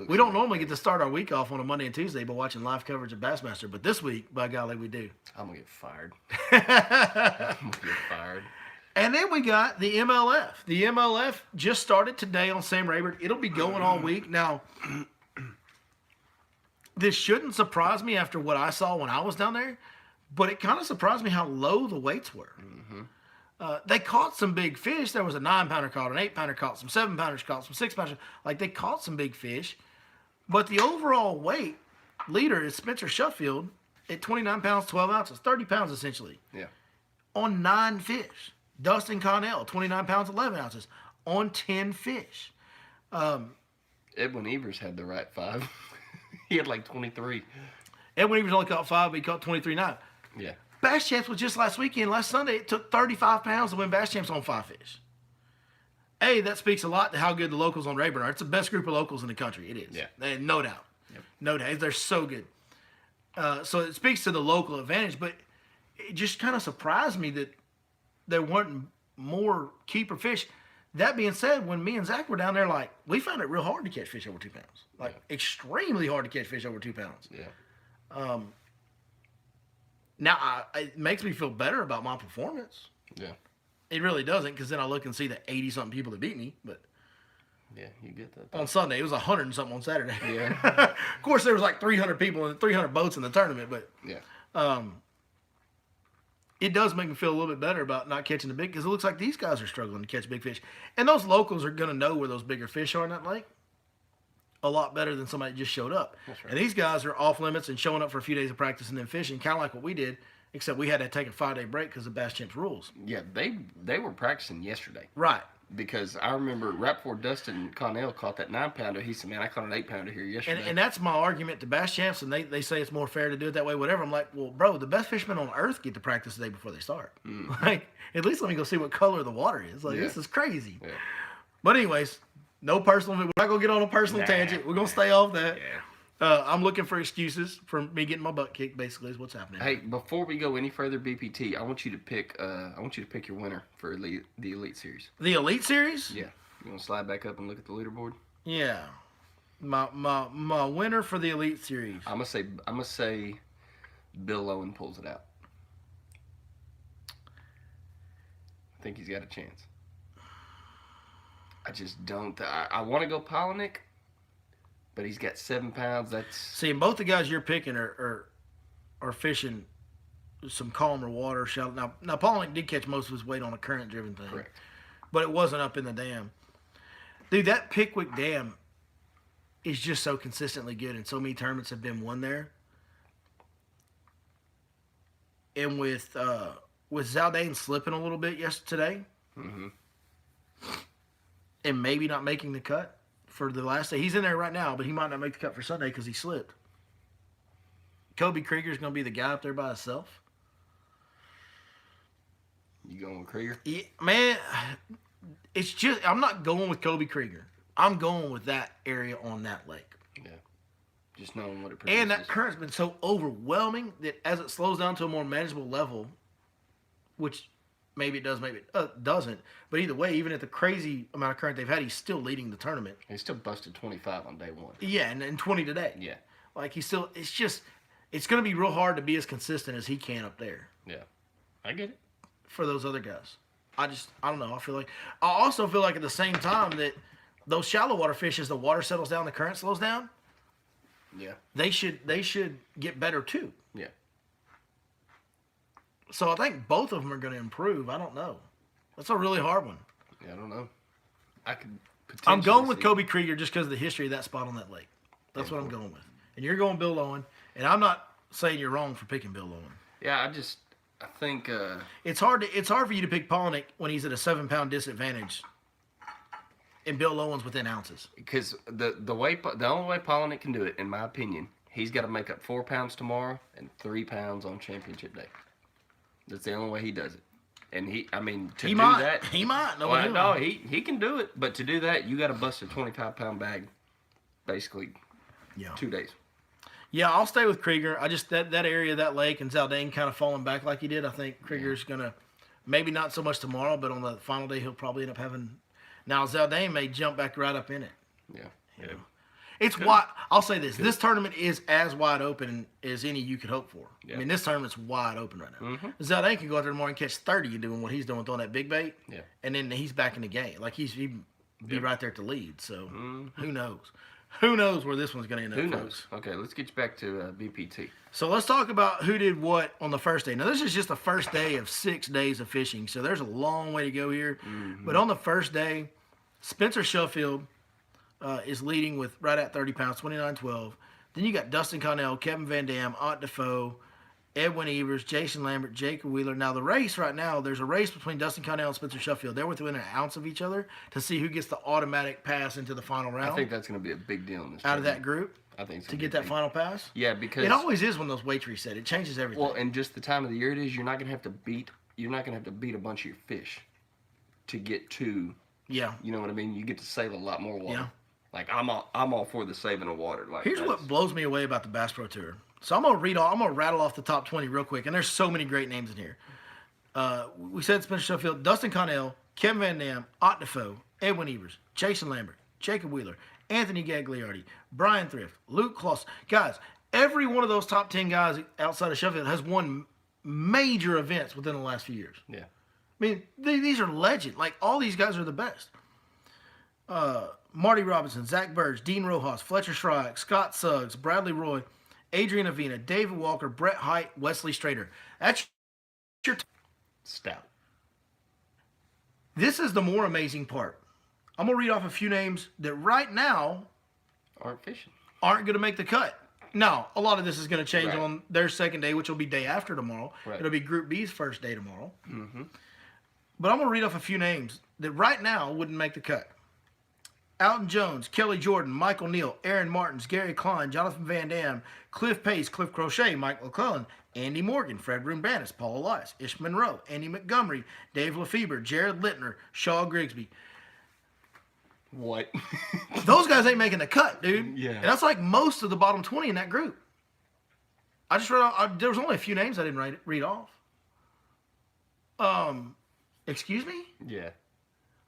we don't normally get to start our week off on a Monday and Tuesday by watching live coverage of Bassmaster, but this week, by golly, we do. I'm going to get fired. I'm going to get fired. And then we got the MLF. The MLF just started today on Sam Rayburn. It'll be going all week. Now, this shouldn't surprise me after what I saw when I was down there, but it kind of surprised me how low the weights were. They caught some big fish. There was a 9-pounder caught, an 8-pounder caught, some 7-pounders caught, some 6-pounders. Like, they caught some big fish. But the overall weight leader is Spencer Sheffield at 29 pounds, 12 ounces, 30 pounds essentially. Yeah. On 9 fish. Dustin Connell, 29 pounds, 11 ounces, on 10 fish. Edwin Evers had the right 5. He had like 23. Edwin Evers only caught 5, but he caught 23.9. Yeah. Bass Champs was just last weekend. Last Sunday, it took 35 pounds to win Bass Champs on 5 fish. That speaks a lot to how good the locals on Rayburn are. It's the best group of locals in the country. It is. Yeah. No doubt. Yep. No doubt. They're so good. So it speaks to the local advantage, but it just kind of surprised me that there weren't more keeper fish. That being said, when me and Zach were down there, like, we found it real hard to catch fish over 2 pounds. Like, extremely hard to catch fish over 2 pounds. Yeah. Now, it makes me feel better about my performance. Yeah. It really doesn't, because then I look and see the 80-something people that beat me. But Yeah, you get that. on Sunday, it was 100 and something on Saturday. Yeah. Of course, there was like 300 people and 300 boats in the tournament, but Yeah. It does make me feel a little bit better about not catching the big, because it looks like these guys are struggling to catch big fish. And those locals are going to know where those bigger fish are in that lake a lot better than somebody that just showed up. That's right. And these guys are off limits and showing up for a few days of practice and then fishing, kind of like what we did, except we had to take a 5-day break because of Bass Champs rules. Yeah, they were practicing yesterday. Right. Because I remember right before Dustin Connell caught that 9-pounder, he said, man, I caught an 8-pounder here yesterday. And that's my argument to Bass Champs, and they say it's more fair to do it that way, whatever. I'm like, well, bro, the best fishermen on earth get to practice the day before they start. Like, at least let me go see what color the water is. Like, this is crazy. Yeah. But anyways, no personal. We're not going to get on a personal tangent. We're going to stay off that. Yeah. I'm looking for excuses for me getting my butt kicked, basically, is what's happening. Hey, before we go any further, BPT, I want you to pick your winner for the Elite Series. The Elite Series? Yeah. You want to slide back up and look at the leaderboard? Yeah. My winner for the Elite Series. I'm gonna say Bill Owen pulls it out. I think he's got a chance. I just don't. I want to go Polinick, but he's got 7 pounds. That's See, and both the guys you're picking are fishing some calmer water. Now Polinick did catch most of his weight on a current-driven thing. correct. But it wasn't up in the dam. Dude, that Pickwick Dam is just so consistently good, and so many tournaments have been won there. And with Zaldane slipping a little bit yesterday, Mm-hmm. and maybe not making the cut for the last day. He's in there right now, but he might not make the cut for Sunday because he slipped. Kobe Krieger's going to be the guy up there by himself. You going with Krieger? Yeah, man, it's just, I'm not going with Kobe Krieger. I'm going with that area on that lake. Yeah. Just knowing what it produces. And that current's been so overwhelming that as it slows down to a more manageable level, which maybe it does, maybe it doesn't. But either way, even at the crazy amount of current they've had, he's still leading the tournament. He still busted 25 on day 1. Yeah, and 20 today. Yeah. Like, it's going to be real hard to be as consistent as he can up there Yeah. I get it. for those other guys. I don't know. I also feel like at the same time that those shallow water fish, as the water settles down, the current slows down, Yeah. they should get better too. Yeah. So I think both of them are going to improve. I don't know. That's a really hard one. Yeah, I don't know. I could I'm going potentially with see- Kobe Krieger just because of the history of that spot on that lake. That's what I'm going with. And you're going Bill Owen. And I'm not saying you're wrong for picking Bill Owen. Yeah, I think It's hard for you to pick Polinick when he's at a 7-pound disadvantage, and Bill Owen's within ounces. because the only way Polinick can do it, in my opinion, he's got to make up 4 pounds tomorrow and 3 pounds on championship day. That's the only way he does it. And he might. He might. No, he can do it. But to do that, you got to bust a 25-pound bag, basically, 2 days. Yeah, I'll stay with Krieger. I just that area, that lake, and Zaldane kind of falling back like he did. I think Krieger's gonna maybe not so much tomorrow, but on the final day he'll probably end up having. Now Zaldane may jump back right up in it. Yeah. You know? It's wide. I'll say this: this tournament is as wide open as any you could hope for. Yeah. I mean, this tournament's wide open right now. Mhm. Zaldane can go out there tomorrow and catch 30 and doing what he's doing, throwing that big bait. Yeah. And then he's back in the game. Like he'd be right there to lead. So who knows? Who knows where this one's going to end up, Who folks? knows? Okay, let's get you back to BPT. So let's talk about who did what on the first day. Now, this is just the first day of 6 days of fishing, so there's a long way to go here. Mm-hmm. But on the first day, Spencer Sheffield is leading with right at 30 pounds, 29.12. Then you got Dustin Connell, Kevin Van Dam, Ott Defoe, Edwin Evers, Jason Lambert, Jacob Wheeler. Now, the race right now, there's a race between Dustin Connell and Spencer Sheffield. They're within an ounce of each other to see who gets the automatic pass into the final round. I think that's going to be a big deal in this out of tournament. that group. I think so. To get that final pass? Yeah, because it always is when those weights reset. It changes everything. Well, and just the time of the year it is, you're not gonna have to beat a bunch of your fish to get to. Yeah. You know what I mean? You get to save a lot more water. Yeah. Like I'm all for the saving of water. Like here's what blows me away about the Bass Pro Tour. So I'm gonna rattle off the top 20 real quick, and there's so many great names in here. We said Spencer Sheffield, Dustin Connell, Kevin Van Dam, Ott Defoe, Edwin Evers, Jason Lambert, Jacob Wheeler, Anthony Gagliardi, Brian Thrift, Luke Kloss. Guys, every one of those top 10 guys outside of Sheffield has won major events within the last few years. Yeah. I mean, these are legend. Like, all these guys are the best. Marty Robinson, Zach Burge, Dean Rojas, Fletcher Shryock, Scott Suggs, Bradley Roy, Adrian Avina, David Walker, Brett Height, Wesley Strader. That's your stout. This is the more amazing part. I'm going to read off a few names that right now aren't fishing. Aren't going to make the cut. Now, a lot of this is going to change right. on their second day, which will be day after tomorrow. Right. It'll be Group B's first day tomorrow. Mm-hmm. But I'm going to read off a few names that right now wouldn't make the cut. Alton Jones, Kelly Jordan, Michael Neal, Aaron Martins, Gary Klein, Jonathan Van Dam, Cliff Pace, Cliff Crochet, Mike McClellan, Andy Morgan, Fred Rumbanis, Paul Elias, Ish Monroe, Andy Montgomery, Dave Lefebvre, Jared Littner, Shaw Grigsby. What? Those guys ain't making the cut, dude. Yeah. And that's like most of the bottom 20 in that group. I just read off, there was only a few names I didn't read off. Excuse me? Yeah.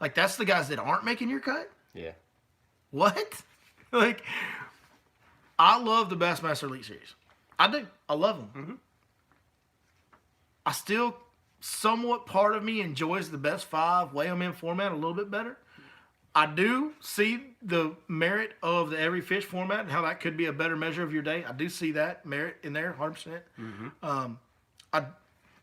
Like, that's the guys that aren't making your cut? Yeah. What? Like, I love the Bassmaster Elite Series. I do. I love them. Mm-hmm. I still, somewhat part of me enjoys the best five weigh-em-in format a little bit better. I do see the merit of the every fish format and how that could be a better measure of your day. I do see that merit in there, 100%. Mm-hmm.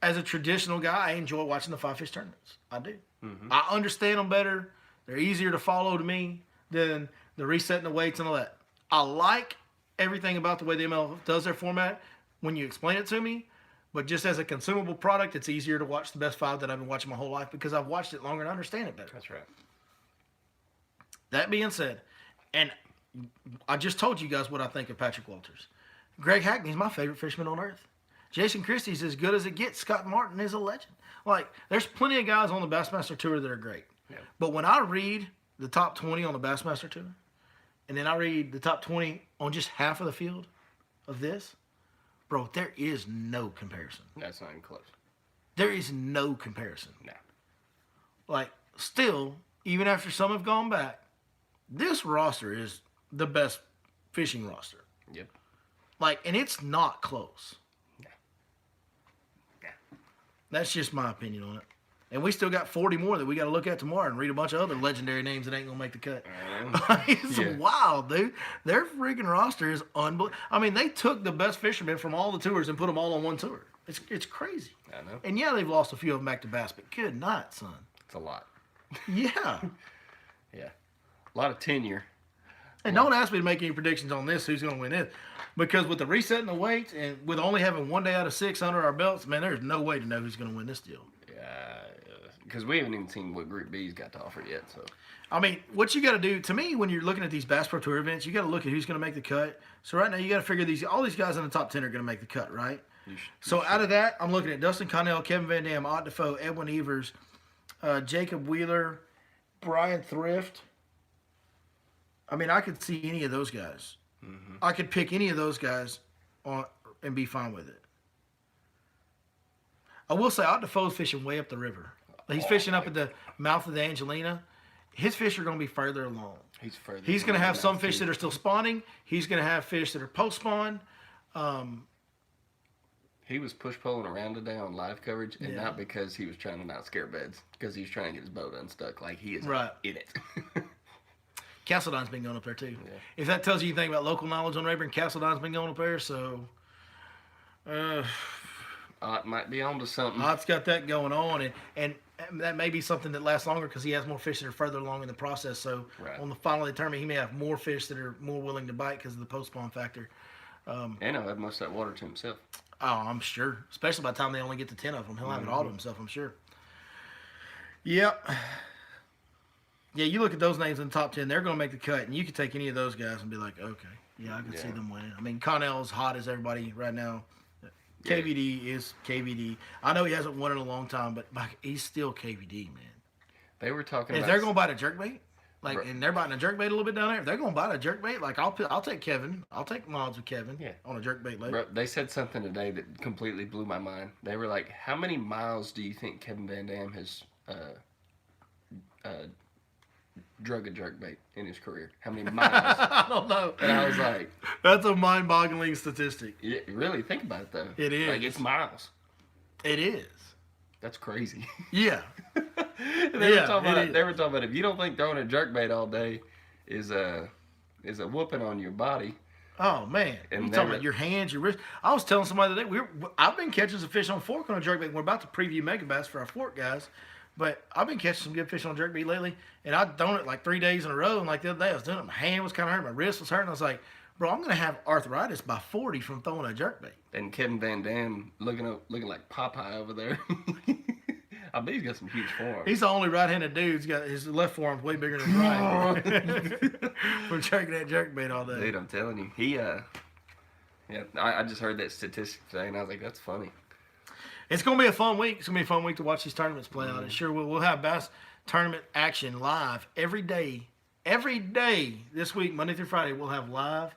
As a traditional guy, I enjoy watching the five fish tournaments. I do. Mm-hmm. I understand them better. They're easier to follow to me than the resetting the weights and all that. I like everything about the way the ML does their format when you explain it to me, but just as a consumable product, it's easier to watch the best five that I've been watching my whole life because I've watched it longer and understand it better. That's right. That being said, and I just told you guys what I think of Patrick Walters. Greg Hackney's my favorite fisherman on earth. Jason Christie's as good as it gets. Scott Martin is a legend. Like, there's plenty of guys on the Bassmaster Tour that are great. Yeah. But when I read the top 20 on the Bassmaster Tour, and then I read the top 20 on just half of the field of this, bro, there is no comparison. That's not even close. There is no comparison. No. Like, still, even after some have gone back, this roster is the best fishing roster. Yep. Like, and it's not close. No. No. That's just my opinion on it. And we still got 40 more that we got to look at tomorrow and read a bunch of other legendary names that ain't going to make the cut. It's wild, dude. Their freaking roster is unbelievable. I mean, they took the best fishermen from all the tours and put them all on one tour. It's crazy. I know. And yeah, they've lost a few of them back to bass, but good night, son. It's a lot. Yeah. Yeah. A lot of tenure. And don't ask me to make any predictions on this, who's going to win this. Because with the resetting the weights and with only having one day out of 6 under our belts, man, there's no way to know who's going to win this deal. Yeah. Because we haven't even seen what Group B's got to offer yet. So, I mean, what you got to do, to me, when you're looking at these Bass Pro Tour events, you got to look at who's going to make the cut. So right now, you got to figure all these guys in the top 10 are going to make the cut, right? So out of that, I'm looking at Dustin Connell, Kevin Van Dam, Ott Defoe, Edwin Evers, Jacob Wheeler, Brian Thrift. I mean, I could see any of those guys. Mm-hmm. I could pick any of those guys on and be fine with it. I will say, Ott Defoe's fishing way up the river. He's fishing up at the mouth of the Angelina. His fish are going to be further along. He's going to have some fish that are still spawning. He's going to have fish that are post-spawn. He was push-pulling around today on live coverage, and not because he was trying to not scare beds, because he was trying to get his boat unstuck. Like, he is in it. Castledown's been going up there too. Yeah. If that tells you anything about local knowledge on Rayburn, Castledown's been going up there. So, It might be onto something. Ott's got that going on, and that may be something that lasts longer because he has more fish that are further along in the process. So Right. on the final tournament, he may have more fish that are more willing to bite because of the post-spawn factor. And he'll have most of that water to himself. Oh, I'm sure. Especially by the time they only get to 10 of them. He'll have it all to himself, I'm sure. Yep. Yeah, you look at those names in the top 10, they're going to make the cut. And you could take any of those guys and be like, okay, yeah, I can see them winning. I mean, Connell's hot as everybody right now. KVD is KVD. I know he hasn't won in a long time, but he's still KVD, man. They were talking If about... they're going to bite a jerkbait, like, Right. and they're biting a jerkbait a little bit down there, if they're going to bite a jerkbait, like, I'll take Kevin. I'll take mods with Kevin on a jerkbait later. Bro, they said something today that completely blew my mind. They were like, how many miles do you think Kevin Van Dam has drug a jerkbait in his career? How many miles? I don't know. And I was like, That's a mind-boggling statistic. yeah, really, think about it, though. It is. Like, it's miles. It is. That's crazy. Yeah. They Yeah, were talking about if you don't think throwing a jerkbait all day is a whooping on your body. Oh man, And you they talking were- about your hands, your wrist. I was telling somebody today I've been catching some fish on fork on a jerkbait. We're about to preview mega bass for our fork guys, but I've been catching some good fish on jerkbait lately. And I've done it like 3 days in a row. And like the other day, I was doing it. My hand was kind of hurting, my wrist was hurting. I was like, bro, I'm gonna have arthritis by 40 from throwing a jerkbait. And Kevin Van Dam looking like Popeye over there. I bet he's got some huge forearms. He's the only right-handed dude who's got his left forearm's way bigger than his right. From jerking that jerkbait all day. Dude, I'm telling you, I just heard that statistic today, and I was like, that's funny. It's going to be a fun week. It's going to be a fun week to watch these tournaments play out. And sure, we'll have bass tournament action live every day. Every day this week, Monday through Friday, we'll have live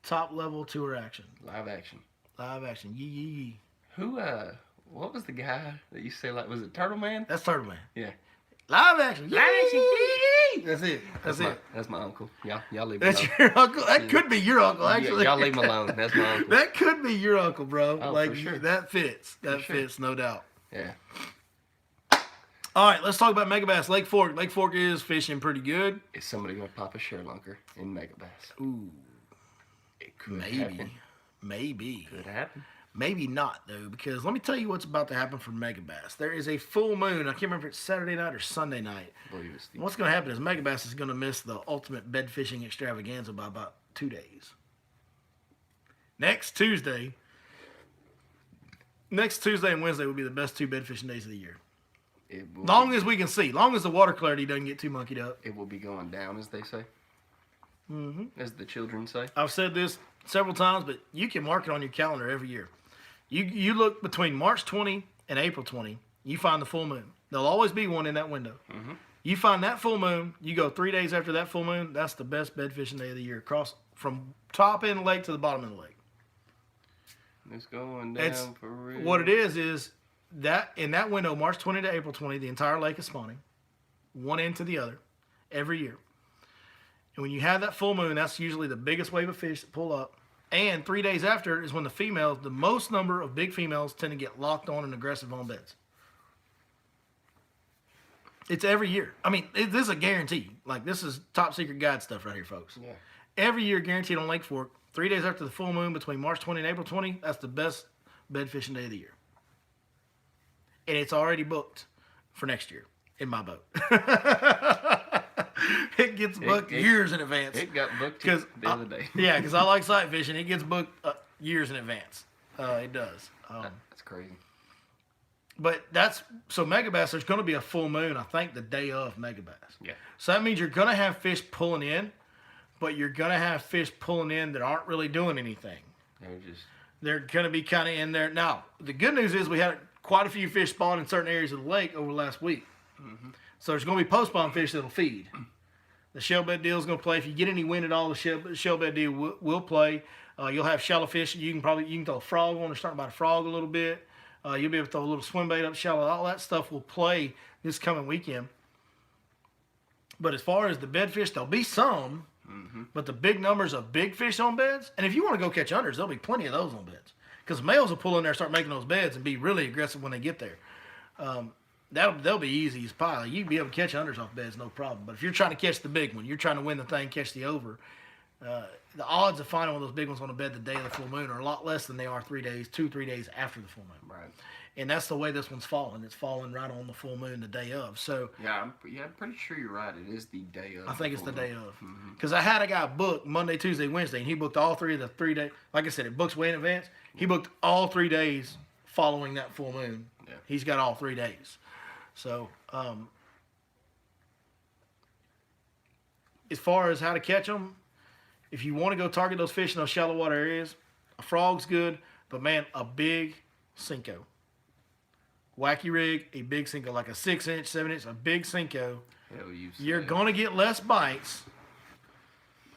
top-level tour action. Live action. Live action. Yee, yee, yee. Who, what was the guy that you say, like, was it Turtle Man? That's Turtle Man. Yeah. Live action. Live action. Yee. That's it. That's it. That's my uncle. Y'all leave me That's alone. your uncle. That could be your uncle, actually. Y'all leave him alone. That's my uncle. That could be your uncle, bro. Oh, like for sure. that fits. That sure. fits, no doubt. Yeah. All right, let's talk about Mega Bass. Lake Fork. Lake Fork is fishing pretty good. Is somebody going to pop a Sherlunker in Mega Bass? Ooh, It could maybe. happen. Maybe. Could happen. Maybe not, though, because let me tell you what's about to happen for Mega Bass. There is a full moon. I can't remember if it's Saturday night or Sunday night. I believe it's the... What's going to happen is Mega Bass is going to miss the ultimate bed fishing extravaganza by about 2 days. Next Tuesday and Wednesday will be the best 2 bed fishing days of the year. Long as we can see. Long as the water clarity doesn't get too monkeyed up. It will be going down, as they say. Mm-hmm. As the children say. I've said this several times, but you can mark it on your calendar every year. You look between March 20 and April 20, you find the full moon. There'll always be one in that window. Mm-hmm. You find that full moon, you go 3 days after that full moon, that's the best bed fishing day of the year. Across from top end of the lake to the bottom of the lake. It's going down for real. What it is that in that window, March 20 to April 20, the entire lake is spawning, one end to the other, every year. And when you have that full moon, that's usually the biggest wave of fish that pull up. And 3 days after is when the most number of big females tend to get locked on and aggressive on beds. It's every year. I mean, this is a guarantee. Like, this is top secret guide stuff right here, folks. Yeah. Every year, guaranteed on Lake Fork, 3 days after the full moon between March 20 and April 20, that's the best bed fishing day of the year. And it's already booked for next year in my boat. It gets booked years in advance. It got booked the other day. Yeah, because I like sight fishing. It gets booked years in advance. It does. That's crazy. But so Mega Bass, there's going to be a full moon, I think, the day of Mega Bass. Yeah. So that means you're going to have fish pulling in, but you're going to have fish pulling in that aren't really doing anything. They're going to be kind of in there. Now, the good news is we had quite a few fish spawn in certain areas of the lake over the last week. Mm-hmm. So there's going to be post-spawn fish that'll feed. The shellbed deal is going to play. If you get any wind at all, the shellbed deal will play. You'll have shallow fish. You can throw a frog on. They're starting to bite a frog a little bit. You'll be able to throw a little swim bait up shallow. All that stuff will play this coming weekend. But as far as the bed fish, there'll be some. Mm-hmm. But the big numbers of big fish on beds, and if you want to go catch unders, there'll be plenty of those on beds. Because males will pull in there and start making those beds and be really aggressive when they get there. they'll be easy as pie. You can be able to catch unders off beds, no problem. But if you're trying to catch the big one, you're trying to win the thing, catch the over. The odds of finding one of those big ones on a bed the day of the full moon are a lot less than they are 3 days, 2-3 days after the full moon. Right. And that's the way this one's falling. It's falling right on the full moon the day of. So I'm pretty sure you're right. It is the day of. I think it's the day of. Mm-hmm. Because I had a guy book Monday, Tuesday, Wednesday, and he booked all 3 of the 3 days. Like I said, it books way in advance. He booked all 3 days following that full moon. Yeah. He's got all 3 days. So, as far as how to catch them, if you want to go target those fish in those shallow water areas, a frog's good, but man, a big Cinco. Wacky rig, a big Cinco, like a 6-inch, 7-inch, a big Cinco. You're going to get less bites,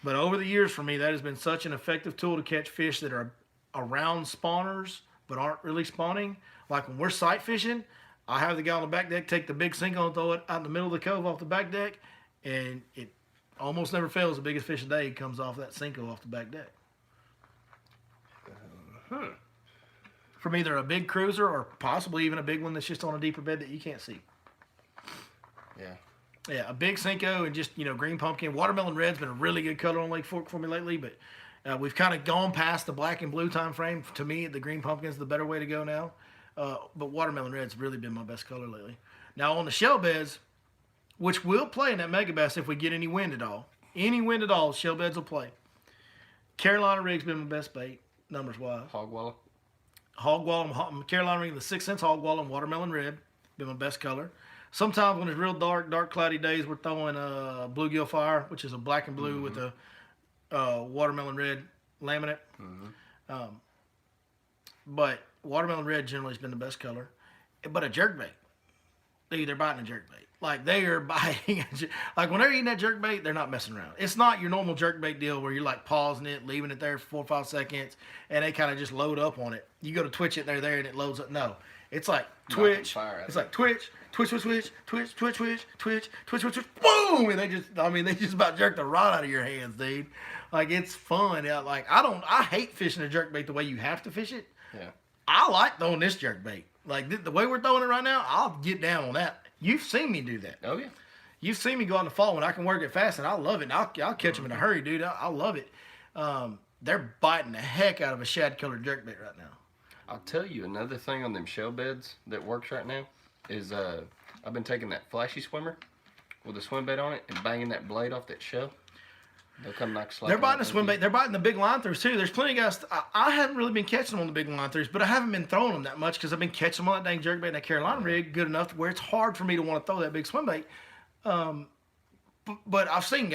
but over the years for me, that has been such an effective tool to catch fish that are around spawners but aren't really spawning. Like when we're sight fishing, I have the guy on the back deck take the big Cinco and throw it out in the middle of the cove off the back deck, and it almost never fails. The biggest fish of the day comes off that Cinco off the back deck. From either a big cruiser or possibly even a big one that's just on a deeper bed that you can't see. Yeah. Yeah, a big Cinco and just, green pumpkin. Watermelon red's been a really good color on Lake Fork for me lately, but we've kind of gone past the black and blue time frame. To me, the green pumpkin's the better way to go now. But watermelon red's really been my best color lately. Now on the shell beds, which will play in that megabass if we get any wind at all. Any wind at all, shell beds will play. Carolina rig's been my best bait, numbers wise. Hog wallow. Hog wallow, Carolina rig, the 6-cent hog wallow and watermelon red, been my best color. Sometimes when it's real dark, cloudy days, we're throwing bluegill fire, which is a black and blue with a watermelon red laminate. But watermelon red generally has been the best color. But a jerkbait, they're biting a jerkbait. Like they are biting. Like when they're eating that jerkbait, they're not messing around. It's not your normal jerkbait deal where you're like pausing it, leaving it there for 4 or 5 seconds, and they kind of just load up on it. You go to twitch it, they're there, and it loads up. No, it's like twitch. It's like twitch, boom, and they just about jerk the rod out of your hands, dude. Like it's fun. I hate fishing a jerkbait the way you have to fish it. Yeah. I like throwing this jerkbait. Like the way we're throwing it right now, I'll get down on that. You've seen me do that. Oh yeah. You've seen me go out in the fall when I can work it fast, and I love it. And I'll catch them in a hurry, dude. I love it. They're biting the heck out of a shad-colored jerkbait right now. I'll tell you another thing on them shell beds that works right now is I've been taking that flashy swimmer with a swim bait on it and banging that blade off that shell. They'll come knock slack. They're biting the swim bait. They're biting the big line throughs too. There's plenty of guys. I haven't really been catching them on the big line throughs, but I haven't been throwing them that much because I've been catching them on that dang jerkbait and that Carolina rig good enough to where it's hard for me to want to throw that big swim bait. But I've seen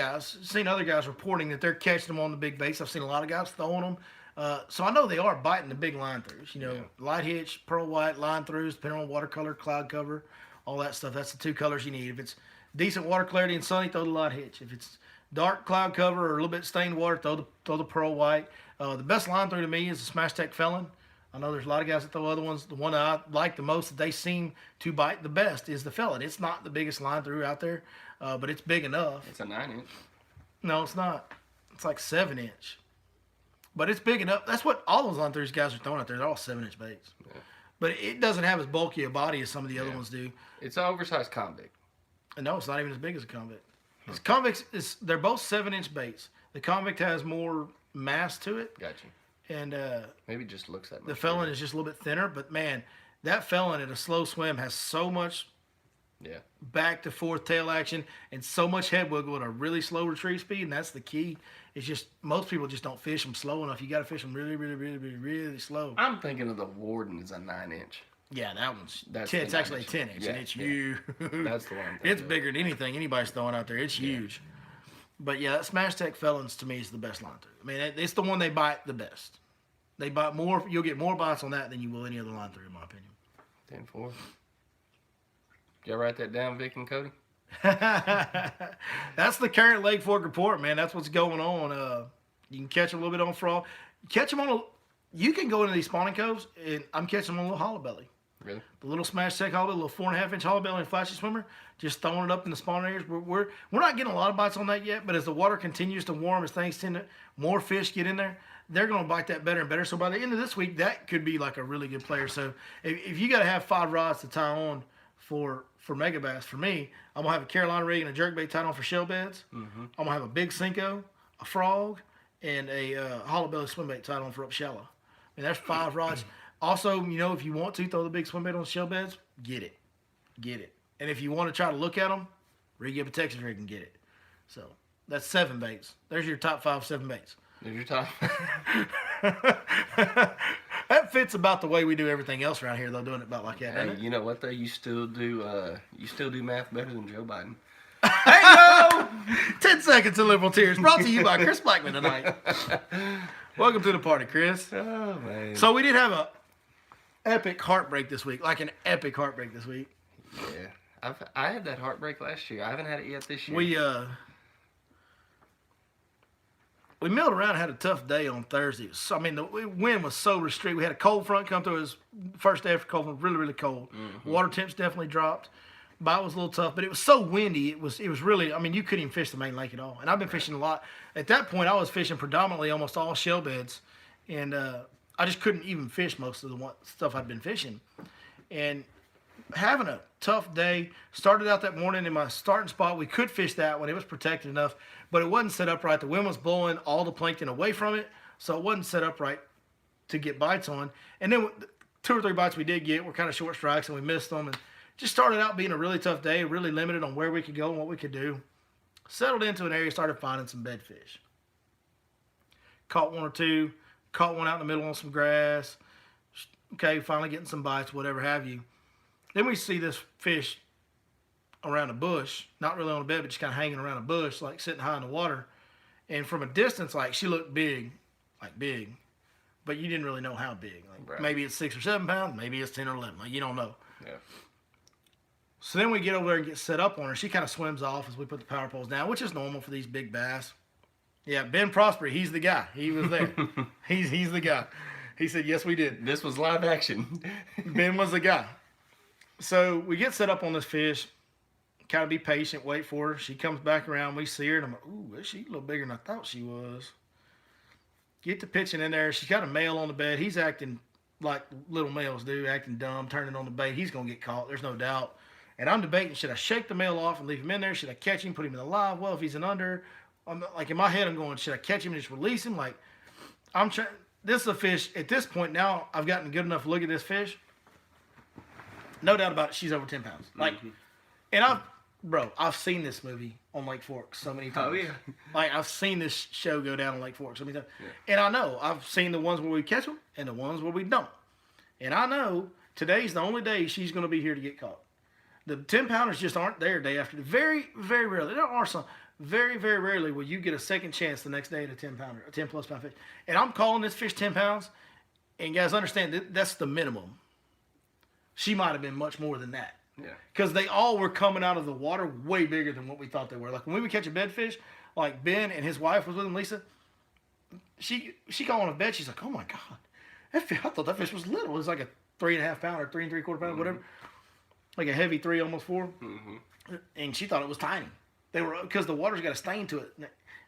other guys reporting that they're catching them on the big baits. I've seen a lot of guys throwing them. So I know they are biting the big line throughs. Light hitch, pearl white, line throughs, depending on watercolor, cloud cover, all that stuff. That's the 2 colors you need. If it's decent water clarity and sunny, throw the light hitch. If it's dark cloud cover or a little bit stained water, throw the pearl white. The best line through to me is the Smash Tech Felon. I know there's a lot of guys that throw other ones. The one that I like the most that they seem to bite the best is the Felon. It's not the biggest line through out there, but it's big enough. It's a 9-inch. No, it's not. It's like 7-inch. But it's big enough. That's what all those line throughs guys are throwing out there. They're all 7-inch baits. Yeah. But it doesn't have as bulky a body as some of the other ones do. It's an oversized convict. And no, it's not even as big as a convict. Convicts they're both 7-inch baits. The convict has more mass to it. Gotcha. And maybe it just looks that much. The Felon is just a little bit thinner, but man, that Felon at a slow swim has so much back to forth tail action and so much head wiggle at a really slow retrieve speed, and that's the key. It's just most people just don't fish them slow enough. You got to fish them really, really, really, really, really slow. I'm thinking of the Warden as a 9-inch. Yeah, that one's 10. It's actually a 10-inch, and it's huge. That's the one. It's bigger than anything anybody's throwing out there. It's huge. But yeah, that Smash Tech Felons to me is the best line through. I mean, it's the one they bite the best. They bite more. You'll get more bites on that than you will any other line through, in my opinion. 10-4. Did y'all write that down, Vic and Cody? That's the current Lake Fork report, man. That's what's going on. You can catch them a little bit on frog. Catch them on you can go into these spawning coves, and I'm catching them on a little hollow belly. Really? The little Smash Tech hollow belly, little 4.5-inch hollow belly and flashy swimmer, just throwing it up in the spawning areas. We're not getting a lot of bites on that yet, but as the water continues to warm, as things tend to, more fish get in there, they're going to bite that better and better. So by the end of this week, that could be like a really good player. So if you got to have 5 rods to tie on for mega bass, for me, I'm gonna have a Carolina rig and a jerkbait tied on for shell beds. Mm-hmm. I'm gonna have a big Cinco, a frog, and a hollow belly swim bait tied on for up shallow. I mean, that's 5 rods. Also, if you want to throw the big swim bait on the shell beds, get it. And if you want to try to look at them, rig up a Texas rig and get it. So that's 7 baits. There's your top 5, 7 baits. There's your top. That fits about the way we do everything else around here, though, doing it about like that. Hey, you know what though? You still do math better than Joe Biden. Hey, yo! 10 seconds of liberal tears, brought to you by Chris Blackman tonight. Welcome to the party, Chris. Oh man. So we did have a epic heartbreak this week, like an epic heartbreak this week. Yeah, I had that heartbreak last year. I haven't had it yet this year. We milled around and had a tough day on Thursday. So, I mean, the wind was so restricted. We had a cold front come through. It was first day after cold front, really, really cold. Mm-hmm. Water temps definitely dropped. Bite was a little tough, but it was so windy. It was really, I mean, you couldn't even fish the main lake at all. And I've been fishing a lot. At that point, I was fishing predominantly almost all shell beds. And I just couldn't even fish most of the stuff I'd been fishing. And having a tough day. Started out that morning in my starting spot. We could fish that one. It was protected enough, but it wasn't set up right. The wind was blowing all the plankton away from it, so it wasn't set up right to get bites on. And then 2 or 3 bites we did get were kind of short strikes, and we missed them. And just started out being a really tough day, really limited on where we could go and what we could do. Settled into an area, started finding some bedfish. Caught 1 or 2. Caught one out in the middle on some grass. Okay, finally getting some bites, whatever have you. Then we see this fish around a bush, not really on a bed, but just kind of hanging around a bush, like sitting high in the water. And from a distance, like she looked big, but you didn't really know how big. Like right. Maybe it's 6 or 7 pounds, maybe it's 10 or 11. Like you don't know. Yeah. So then we get over there and get set up on her. She kind of swims off as we put the power poles down, which is normal for these big bass. Yeah, Ben Prosper, he's the guy. He was there. he's the guy. He said, yes, we did. This was live action. Ben was the guy. So we get set up on this fish, kind of be patient, wait for her. She comes back around, we see her, and I'm like, ooh, she's a little bigger than I thought she was. Get the pitching in there. She's got a male on the bed. He's acting like little males do, acting dumb, turning on the bait. He's going to get caught, there's no doubt. And I'm debating, should I shake the male off and leave him in there? Should I catch him, put him in the live well if he's an under? I'm like, in my head, I'm going, should I catch him and just release him? Like, I'm trying. This is a fish, at this point now, I've gotten good enough to look at this fish. No doubt about it, she's over 10 pounds. Like, and I've seen this movie on Lake Fork so many times. Oh, yeah. Like, I've seen this show go down on Lake Fork so many times. Yeah. And I know, I've seen the ones where we catch them and the ones where we don't. And I know today's the only day she's going to be here to get caught. The 10-pounders just aren't there day after day. Very, very rarely. There are some. Very, very rarely will you get a second chance the next day at a 10-pounder, a 10-plus pound fish. And I'm calling this fish 10 pounds. And guys, understand, that's the minimum. She might have been much more than that. Yeah. Because they all were coming out of the water way bigger than what we thought they were. Like when we would catch a bedfish, like Ben and his wife was with him, Lisa, she got on a bed. She's like, oh my God. I thought that fish was little. It was like a 3.5 pounder, 3 3/4 pounder, whatever. Like a heavy 3, almost 4. And she thought it was tiny. They were, because the water's got a stain to it.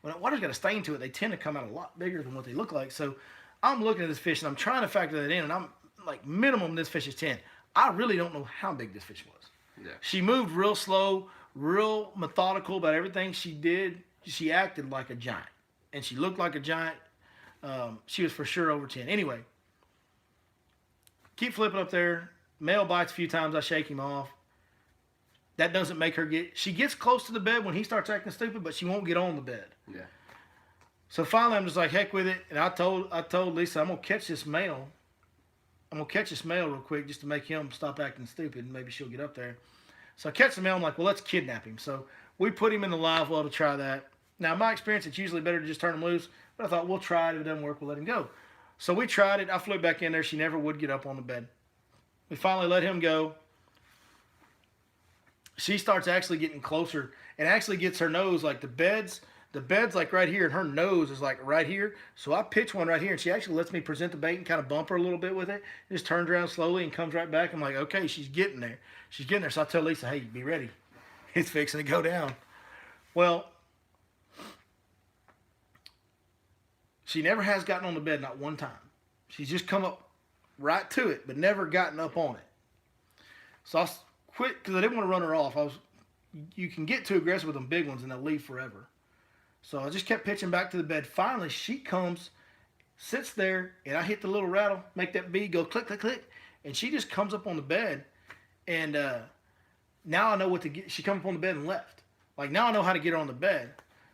When the water's got a stain to it, they tend to come out a lot bigger than what they look like. So I'm looking at this fish and I'm trying to factor that in, and I'm like, minimum this fish is 10. I really don't know how big this fish was. Yeah. She moved real slow, real methodical about everything she did. She acted like a giant, and she looked like a giant. She was for sure over 10. Anyway, keep flipping up there. Male bites a few times. I shake him off. That doesn't make her get... She gets close to the bed when he starts acting stupid, but she won't get on the bed. Yeah. So finally, I'm just like, heck with it. And I told Lisa, I'm going to catch this male. I'm going to catch this male real quick just to make him stop acting stupid, and maybe she'll get up there. So I catch the male. I'm like, well, let's kidnap him. So we put him in the live well to try that. Now, in my experience, it's usually better to just turn him loose. But I thought, we'll try it. If it doesn't work, we'll let him go. So we tried it. I flew back in there. She never would get up on the bed. We finally let him go. She starts actually getting closer and actually gets her nose, like the bed's like right here, and her nose is like right here. So I pitch one right here, and she actually lets me present the bait and kind of bump her a little bit with it. Just turns around slowly and comes right back. I'm like, okay, she's getting there. She's getting there. So I tell Lisa, hey, be ready. It's fixing to go down. Well, she never has gotten on the bed, not one time. She's just come up right to it, but never gotten up on it. So I quit because I didn't want to run her off. You can get too aggressive with them big ones and they'll leave forever. So I just kept pitching back to the bed. Finally, she comes, sits there, and I hit the little rattle, make that bee go click, click, click, and she just comes up on the bed, and now I know what to get. She comes up on the bed and left. Like, now I know how to get her on the bed.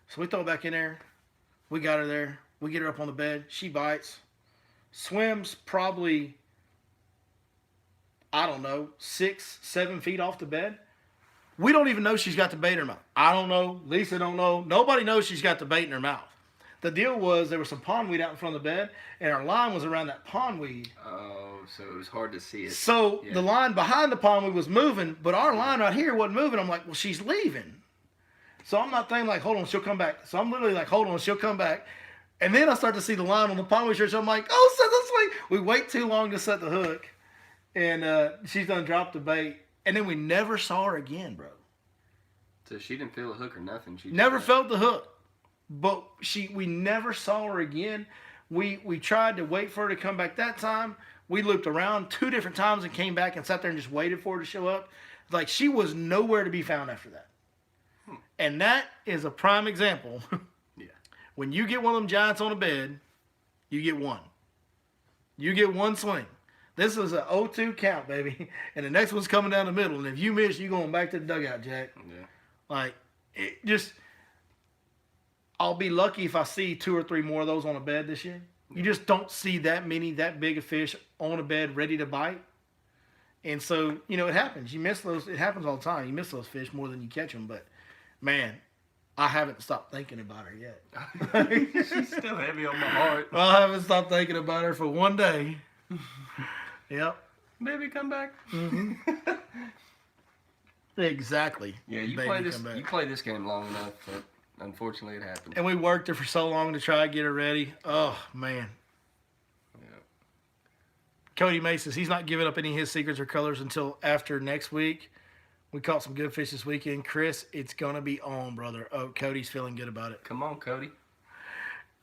So we throw it back in there. We got her there. We get her up on the bed. She bites. Swims probably, I don't know, 6, 7 feet off the bed. We don't even know she's got the bait in her mouth. I don't know. Lisa don't know. Nobody knows she's got the bait in her mouth. The deal was there was some pondweed out in front of the bed, and our line was around that pondweed. Oh, so it was hard to see it. So the line behind the pondweed was moving, but our line right here wasn't moving. I'm like, well, she's leaving. So I'm not thinking like, hold on, she'll come back. So I'm literally like, hold on, she'll come back. And then I start to see the line on the pondweed shirt. So I'm like, oh, set this way. We wait too long to set the hook, and she's done dropped the bait. And then we never saw her again, bro. So she didn't feel the hook or nothing. She never felt the hook. But we never saw her again. We tried to wait for her to come back that time. We looped around 2 different times and came back and sat there and just waited for her to show up. Like, she was nowhere to be found after that. And that is a prime example. Yeah. When you get one of them giants on a bed, you get one. You get one swing. This is an 0-2 count, baby. And the next one's coming down the middle. And if you miss, you're going back to the dugout, Jack. Yeah. Like, it just... I'll be lucky if I see 2 or 3 more of those on a bed this year. You just don't see that many, that big a fish on a bed ready to bite. And so, you know, it happens. You miss those. It happens all the time. You miss those fish more than you catch them. But, man, I haven't stopped thinking about her yet. She's still heavy on my heart. I haven't stopped thinking about her for one day. Yep. Baby, come back. Mm-hmm. Exactly. Yeah, you play this game long enough that unfortunately it happened. And we worked her for so long to try to get her ready. Oh, man. Yeah. Cody May says he's not giving up any of his secrets or colors until after next week. We caught some good fish this weekend. Chris, it's going to be on, brother. Oh, Cody's feeling good about it. Come on, Cody.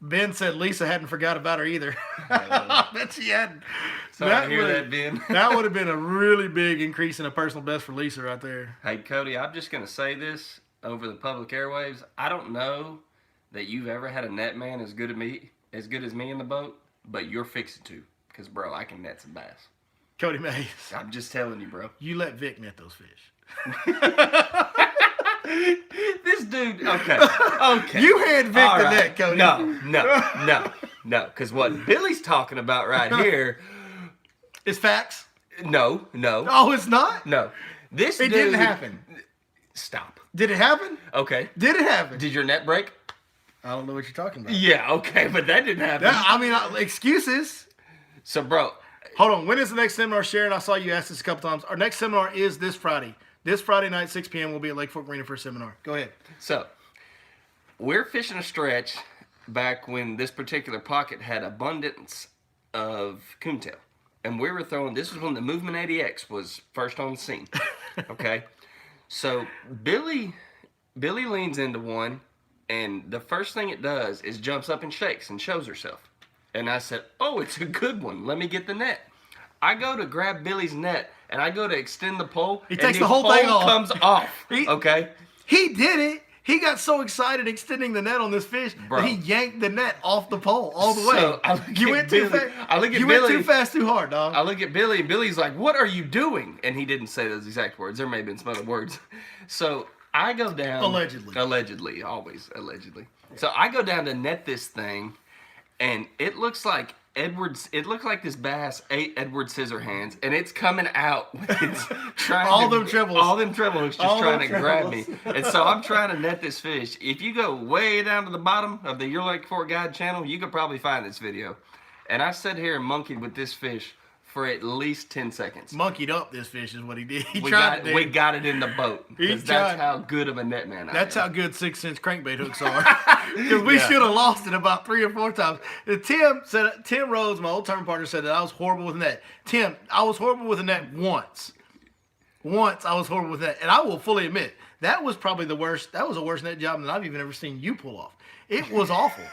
Ben said Lisa hadn't forgot about her either. I bet she hadn't. Sorry to hear that, Ben. That would have been a really big increase in a personal best for Lisa right there. Hey, Cody, I'm just going to say this over the public airwaves. I don't know that you've ever had a net man as good as me in the boat, but you're fixing to. Because, bro, I can net some bass. Cody Mays. I'm just telling you, bro. You let Vic net those fish. This dude, okay. You hand Vic the net, Cody. No. Because what Billy's talking about right here is facts. No. Oh, it's not? No. It didn't happen. Stop. Did it happen? Okay. Did it happen? Did your net break? I don't know what you're talking about. Yeah, okay, but that didn't happen. Excuses. So, bro. Hold on. When is the next seminar, Sharon? I saw you ask this a couple times. Our next seminar is this Friday. This Friday night, 6 p.m., we'll be at Lake Fork Marina for a seminar. Go ahead. So, we're fishing a stretch back when this particular pocket had abundance of coontail. And we were throwing, this is when the Movement 80X was first on the scene. Okay? So, Billy leans into one, and the first thing it does is jumps up and shakes and shows herself. And I said, oh, it's a good one. Let me get the net. I go to grab Billy's net, and I go to extend the pole. He takes the whole thing off. Comes off. Okay? He did it. He got so excited extending the net on this fish that he yanked the net off the pole all the way. So you went too fast. You went too fast, too hard, dog. I look at Billy, and Billy's like, what are you doing? And he didn't say those exact words. There may have been some other words. So I go down. Allegedly. Always allegedly. So I go down to net this thing, and it looks like this bass ate Edward Scissorhands, and it's coming out with its trying all them treble hooks just trying to grab me. And so I'm trying to net this fish. If you go way down to the bottom of the Your Lake Fork Guide channel, you could probably find this video. And I sat here and monkeyed with this fish for at least 10 seconds. Monkeyed up this fish is what he did. We got it in the boat. Because that's how good of a net man I am. That's how good 6-inch crankbait hooks are. Because we should have lost it about 3 or 4 times. Tim Rhodes, my old term partner, said that I was horrible with a net. Tim, I was horrible with a net once. Once I was horrible with that. And I will fully admit, that was probably the worst. That was a worse net job than I've even ever seen you pull off. It was awful.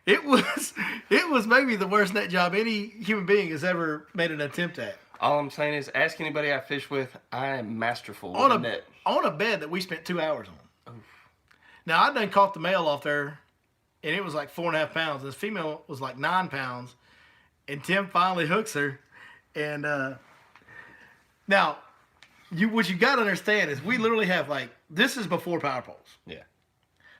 It was maybe the worst net job any human being has ever made an attempt at. All I'm saying is, ask anybody I fish with. I am masterful with on a a net. on a bed that we spent 2 hours on. Now I done caught the male off there, and it was like 4.5 pounds. This female was like 9 pounds, and Tim finally hooks her. And now, what you got to understand is we literally have like this is before power poles. Yeah.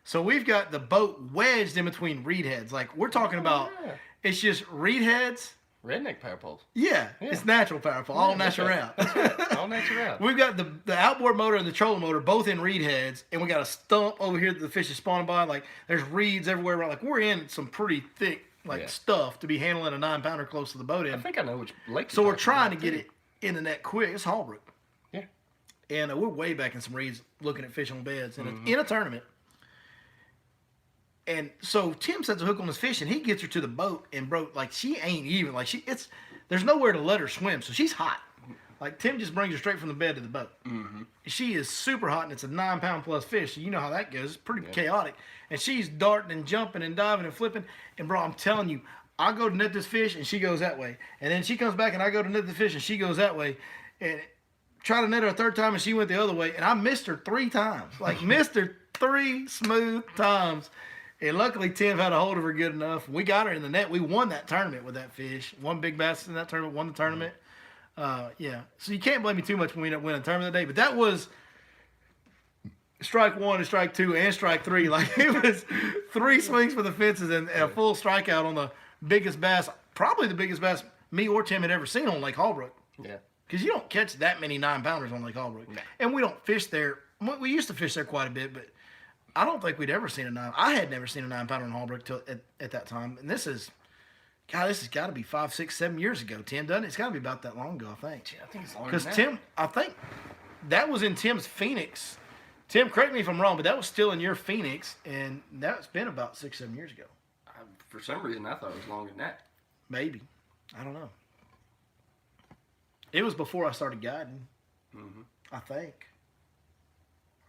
So we've got the boat wedged in between reed heads. Like we're talking about, yeah. it's just reed heads. Redneck power poles. Yeah, it's natural power pole, all natural. That's right. All natural. We've got the outboard motor and the trolling motor both in reed heads, and we got a stump over here that the fish is spawning by. Like there's reeds everywhere around. Like we're in some pretty thick stuff to be handling a 9-pounder close to the boat end. I think I know which lake. So we're trying to get it in the net quick. It's Heartbreak. Yeah. And we're way back in some reeds looking at fish on beds and in a tournament. And so Tim sets a hook on this fish, and he gets her to the boat, and bro, like she ain't even like there's nowhere to let her swim, so she's hot. Like Tim just brings her straight from the bed to the boat. Mm-hmm. She is super hot, and it's a 9-pound plus fish. So you know how that goes. It's pretty chaotic, and she's darting and jumping and diving and flipping. And bro, I'm telling you, I go to net this fish, and she goes that way, and then she comes back, and I go to net the fish, and she goes that way, and try to net her a third time, and she went the other way, and I missed her 3 times. Like missed her 3 smooth times. And luckily, Tim had a hold of her good enough. We got her in the net. We won that tournament with that fish. Won big bass in that tournament. Won the tournament. Yeah. So you can't blame me too much when we ended up winning the tournament that day. But that was strike 1 and strike 2 and strike 3. Like it was 3 swings for the fences and a full strikeout on the biggest bass, probably the biggest bass me or Tim had ever seen on Lake Heartbreak. Yeah. Because you don't catch that many 9-pounders on Lake Heartbreak. No. And we don't fish there. We used to fish there quite a bit, but I don't think we'd ever seen a 9. I had never seen a 9-pounder in Heartbreak till at that time. And this has got to be 5, 6, 7 years ago. Tim, doesn't it? It's got to be about that long ago, I think. Yeah, I think it's longer than that. Because Tim, I think that was in Tim's Phoenix. Tim, correct me if I'm wrong, but that was still in your Phoenix, and that's been about 6, 7 years ago. For some reason, I thought it was longer than that. Maybe. I don't know. It was before I started guiding, I think.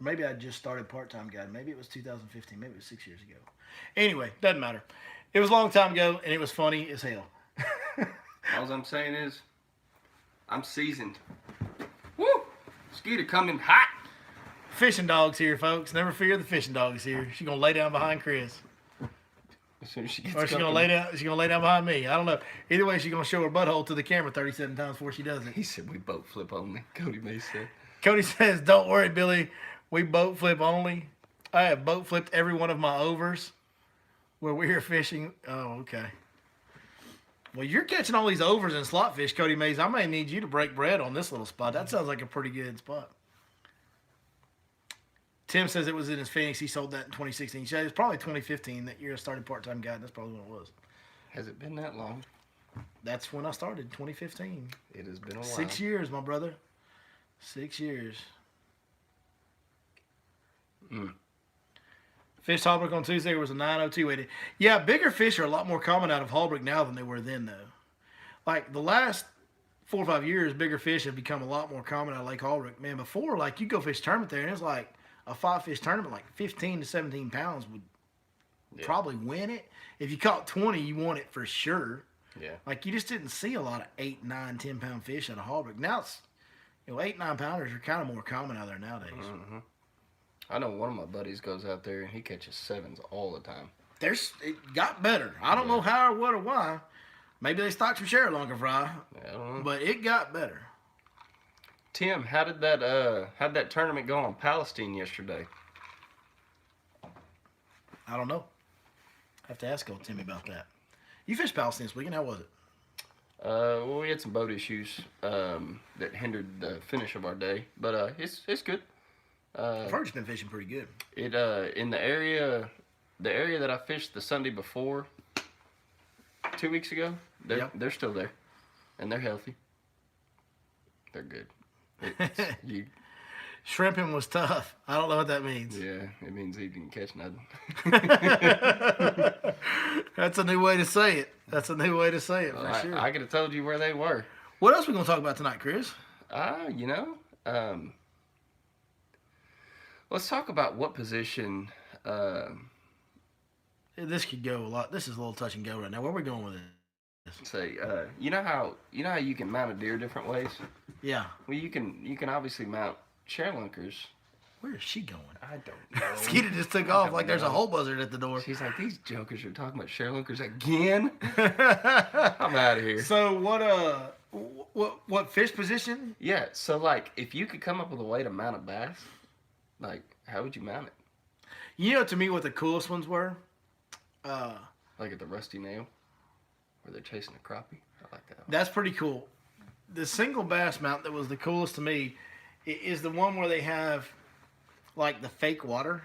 Or maybe I just started part-time guiding. Maybe it was 2015. Maybe it was 6 years ago. Anyway, doesn't matter. It was a long time ago, and it was funny as hell. All I'm saying is, I'm seasoned. Woo! Skeeter coming hot. Fishing dog's here, folks. Never fear, the fishing dog is here. She's gonna lay down behind Chris. As soon as she gets or she's gonna lay down. She's gonna lay down behind me. I don't know. Either way, she's gonna show her butthole to the camera 37 times before she does it. He said we boat flip only. Cody May said. Cody says, "Don't worry, Billy. We boat flip only. I have boat flipped every one of my overs where we're fishing." Oh, okay. Well, you're catching all these overs and slot fish, Cody Mays. I may need you to break bread on this little spot. That sounds like a pretty good spot. Tim says it was in his Phoenix. He sold that in 2016. He said it was probably 2015 that year I started part-time guide. That's probably when it was. Has it been that long? That's when I started, 2015. It has been a while. 6 years, my brother. 6 years. Fish Heartbreak on Tuesday was a 902 weighted. Yeah, bigger fish are a lot more common out of Heartbreak now than they were then, though. Like the last 4 or 5 years, bigger fish have become a lot more common out of Lake Heartbreak. Man, before, like, you go fish a tournament there, and it's like a 5-fish tournament, like 15 to 17 pounds would probably win it. If you caught 20, you won it for sure. Yeah. Like, you just didn't see a lot of 8, 9, 10-pound fish out of Heartbreak. Now it's, 8, 9-pounders are kind of more common out there nowadays. Mm-hmm. I know one of my buddies goes out there and he catches 7s all the time. It got better. I don't know how or what or why. Maybe they stocked some share longer fry. I don't know. But it got better. Tim, how'd that tournament go on Palestine yesterday? I don't know. I have to ask old Timmy about that. You fished Palestine this weekend. How was it? Well, we had some boat issues that hindered the finish of our day, but it's good. I've heard you've been fishing pretty good. It in the area that I fished the Sunday before, 2 weeks ago, they're still there, and they're healthy. They're good. Shrimping was tough. I don't know what that means. Yeah, it means he didn't catch nothing. That's a new way to say it. For sure. I could have told you where they were. What else are we going to talk about tonight, Chris? Let's talk about what position. This could go a lot. This is a little touch and go right now. Where are we going with Say, you know how you can mount a deer different ways. Yeah. Well, you can obviously mount sharelunkers. Where is she going? I don't know. Skeeter just took off like there's a whole buzzard at the door. She's like, these jokers are talking about sharelunkers again. I'm out of here. So what fish position? Yeah. So like, if you could come up with a way to mount a bass, like, how would you mount it? You know, to me, what the coolest ones were. Like at the Rusty Nail, where they're chasing a crappie. I like that one. That's pretty cool. The single bass mount that was the coolest to me is the one where they have like the fake water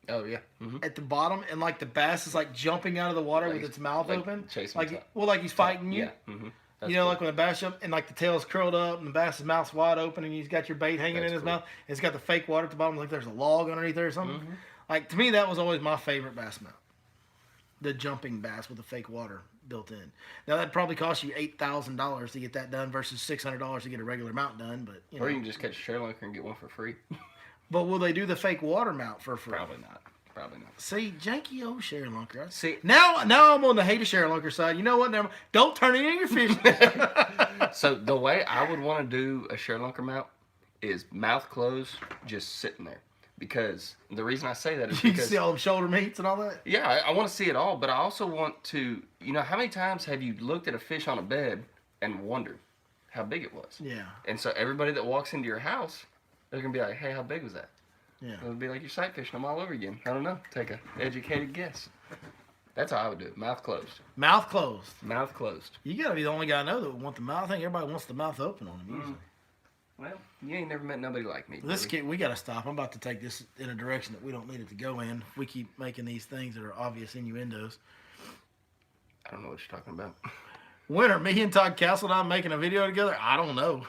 Oh yeah. at the bottom, and like the bass is like jumping out of the water Like with its mouth like open, chasing like top. like he's fighting you. Yeah. Mm-hmm. You know, like when the bass jump and like the tail's curled up and the bass's mouth's wide open and he's got your bait hanging That's in his cool. mouth. And it's got the fake water at the bottom, like there's a log underneath there or something. Like to me, that was always my favorite bass mount. The jumping bass with the fake water built in. Now that'd probably cost you $8,000 to get that done versus $600 to get a regular mount done. But you know, Or you can just catch a sharelocker and get one for free. but will they do the fake water mount for free? Probably not. Probably not. See, janky old Sherlunker. See, Now I'm on the hate of Sherlunker side. You know what? Never, don't turn any of your fish. so the way I would want to do a sharelocker mount is mouth closed, just sitting there. Because the reason I say that is You can because see all them shoulder meats and all that. yeah, I want to see it all, but I also want to, how many times have you looked at a fish on a bed and wondered how big it was? Yeah, And so everybody that walks into your house, they're gonna be like, "Hey, how big was that?" yeah. It'll be like you're sight fishing them all over again. I don't know. Take a educated guess. That's how I would do it. Mouth closed. Mouth closed. Mouth closed. You gotta be the only guy I know that would want the mouth. I think everybody wants the mouth open on them usually. Well, you ain't never met nobody like me. This Billy. kid, we gotta stop. I'm about to take this in a direction that we don't need it to go in. If we keep making these things that are obvious innuendos. I don't know what you're talking about. When are me and Todd Castledine making a video together? I don't know.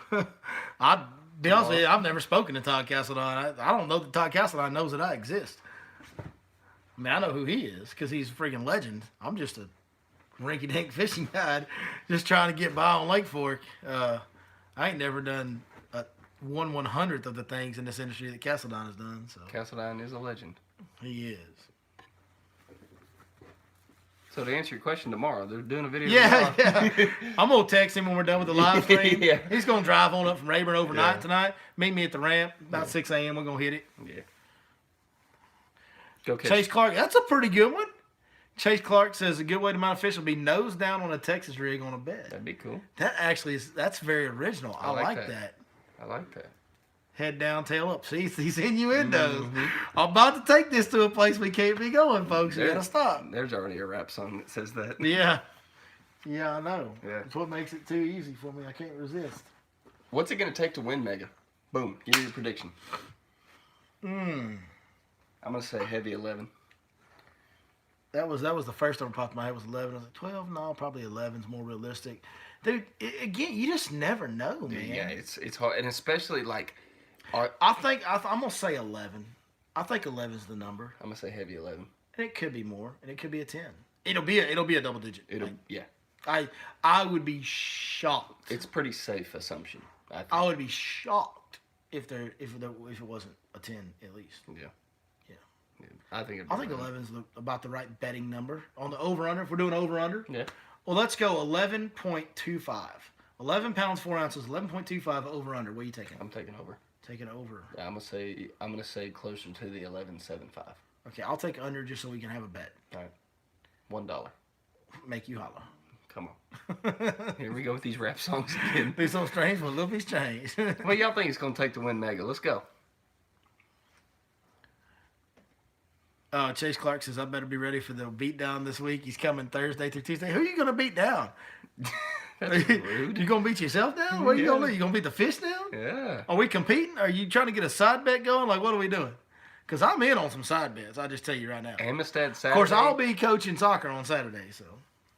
I'll be honest with you, I've never spoken to Todd Castledine. I don't know that Todd Castledine knows that I exist. I mean, I know who he is because he's a freaking legend. I'm just a rinky-dink fishing guide just trying to get by on Lake Fork. I ain't never done 1/100th of the things in this industry that Castledine has done. So Castledine is a legend. he is. So to answer your question, tomorrow they're doing a video. Yeah, tomorrow. yeah. I'm gonna text him when we're done with the live stream. Yeah. He's gonna drive on up from Rayburn overnight Yeah. tonight. Meet me at the ramp about 6 a.m. We're gonna hit it. Yeah. Go catch. Chase Clark, that's a pretty good one. Chase Clark says a good way to mount a fish will be nose down on a Texas rig on a bed. That'd be cool. That actually that's very original. I like like that. that. I like that. Head down, tail up. See, these innuendos. I'm about to take this to a place we can't be going, folks. You gotta stop. There's already a rap song that says that. Yeah. Yeah, I know. Yeah. That's what makes it too easy for me. I can't resist. What's it gonna take to win Mega? Boom. Give me your prediction. I'm gonna say heavy 11. That was the first one that popped in my head was 11. I was like, 12? No, probably 11's more realistic. Dude, again, you just never know, man. Yeah, it's hard, and especially like, I'm gonna say 11. I think 11's the number, I'm gonna say heavy 11. and it could be more, and it could be a 10. It'll be a double digit. Yeah, I would be shocked. it's pretty safe assumption. I think. I would be shocked if it wasn't a 10 at least. Yeah. Yeah. I think. I think 11's about the right betting number on the over under. If we're doing over under, Yeah. well, let's go 11.25. 11 pounds 4 ounces, 11.25 over under. What are you taking? I'm taking over. Taking over. Yeah, I'm gonna say closer to the 11.75. Okay, I'll take under just so we can have a bet. All right. $1. Make you holler. Come on. Here we go with these rap songs again. Be so strange when little piece change. What y'all think it's gonna take to win Mega? Let's go. Chase Clark says, I better be ready for the beatdown this week. He's coming Thursday through Tuesday. Who are you going to beat down? That's rude. You going to beat yourself down? What are you going to Yeah. do? You going to beat the fish down? Yeah. Are we competing? Are you trying to get a side bet going? Like, what are we doing? Because I'm in on some side bets. I'll just tell you right now. Amistad Saturday. Of course, I'll be coaching soccer on Saturday. So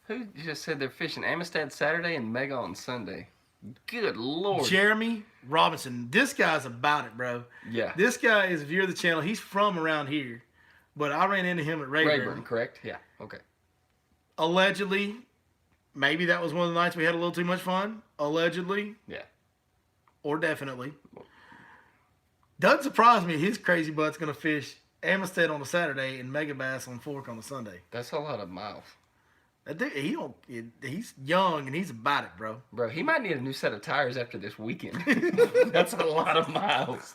Who just said they're fishing Amistad Saturday and Mega on Sunday? Good Lord. Jeremy Robinson. This guy's about it, bro. Yeah. This guy is a viewer of the channel. He's from around here. But I ran into him at Rayburn, correct? Yeah. Okay. Allegedly, maybe that was one of the nights we had a little too much fun. Allegedly, Yeah. or definitely. Doesn't surprise me his crazy butt's going to fish Amistad on a Saturday and Mega Bass on Fork on a Sunday. That's a lot of miles. That dude, he's young and he's about it, bro. Bro, he might need a new set of tires after this weekend. That's a lot of miles.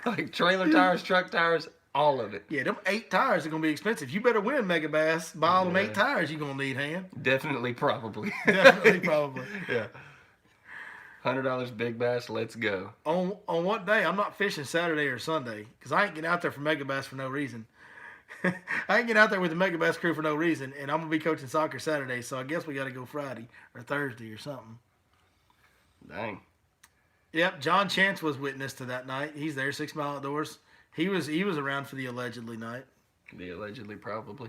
Like trailer tires, truck tires, all of it. Yeah, them 8 tires are gonna be expensive. You better win Mega Bass. Buy all them 8 tires you're gonna need, hand. Definitely, probably. Definitely, probably. Yeah. $100 big bass, let's go. On what day? I'm not fishing Saturday or Sunday because I ain't getting out there for Mega Bass for no reason. I ain't getting out there with the Mega Bass crew for no reason, and I'm gonna be coaching soccer Saturday, so I guess we got to go Friday or Thursday or something. Dang. Yep, John Chance was witness to that night. He's there, 6 Mile Outdoors. He was around for the allegedly night. The allegedly, probably.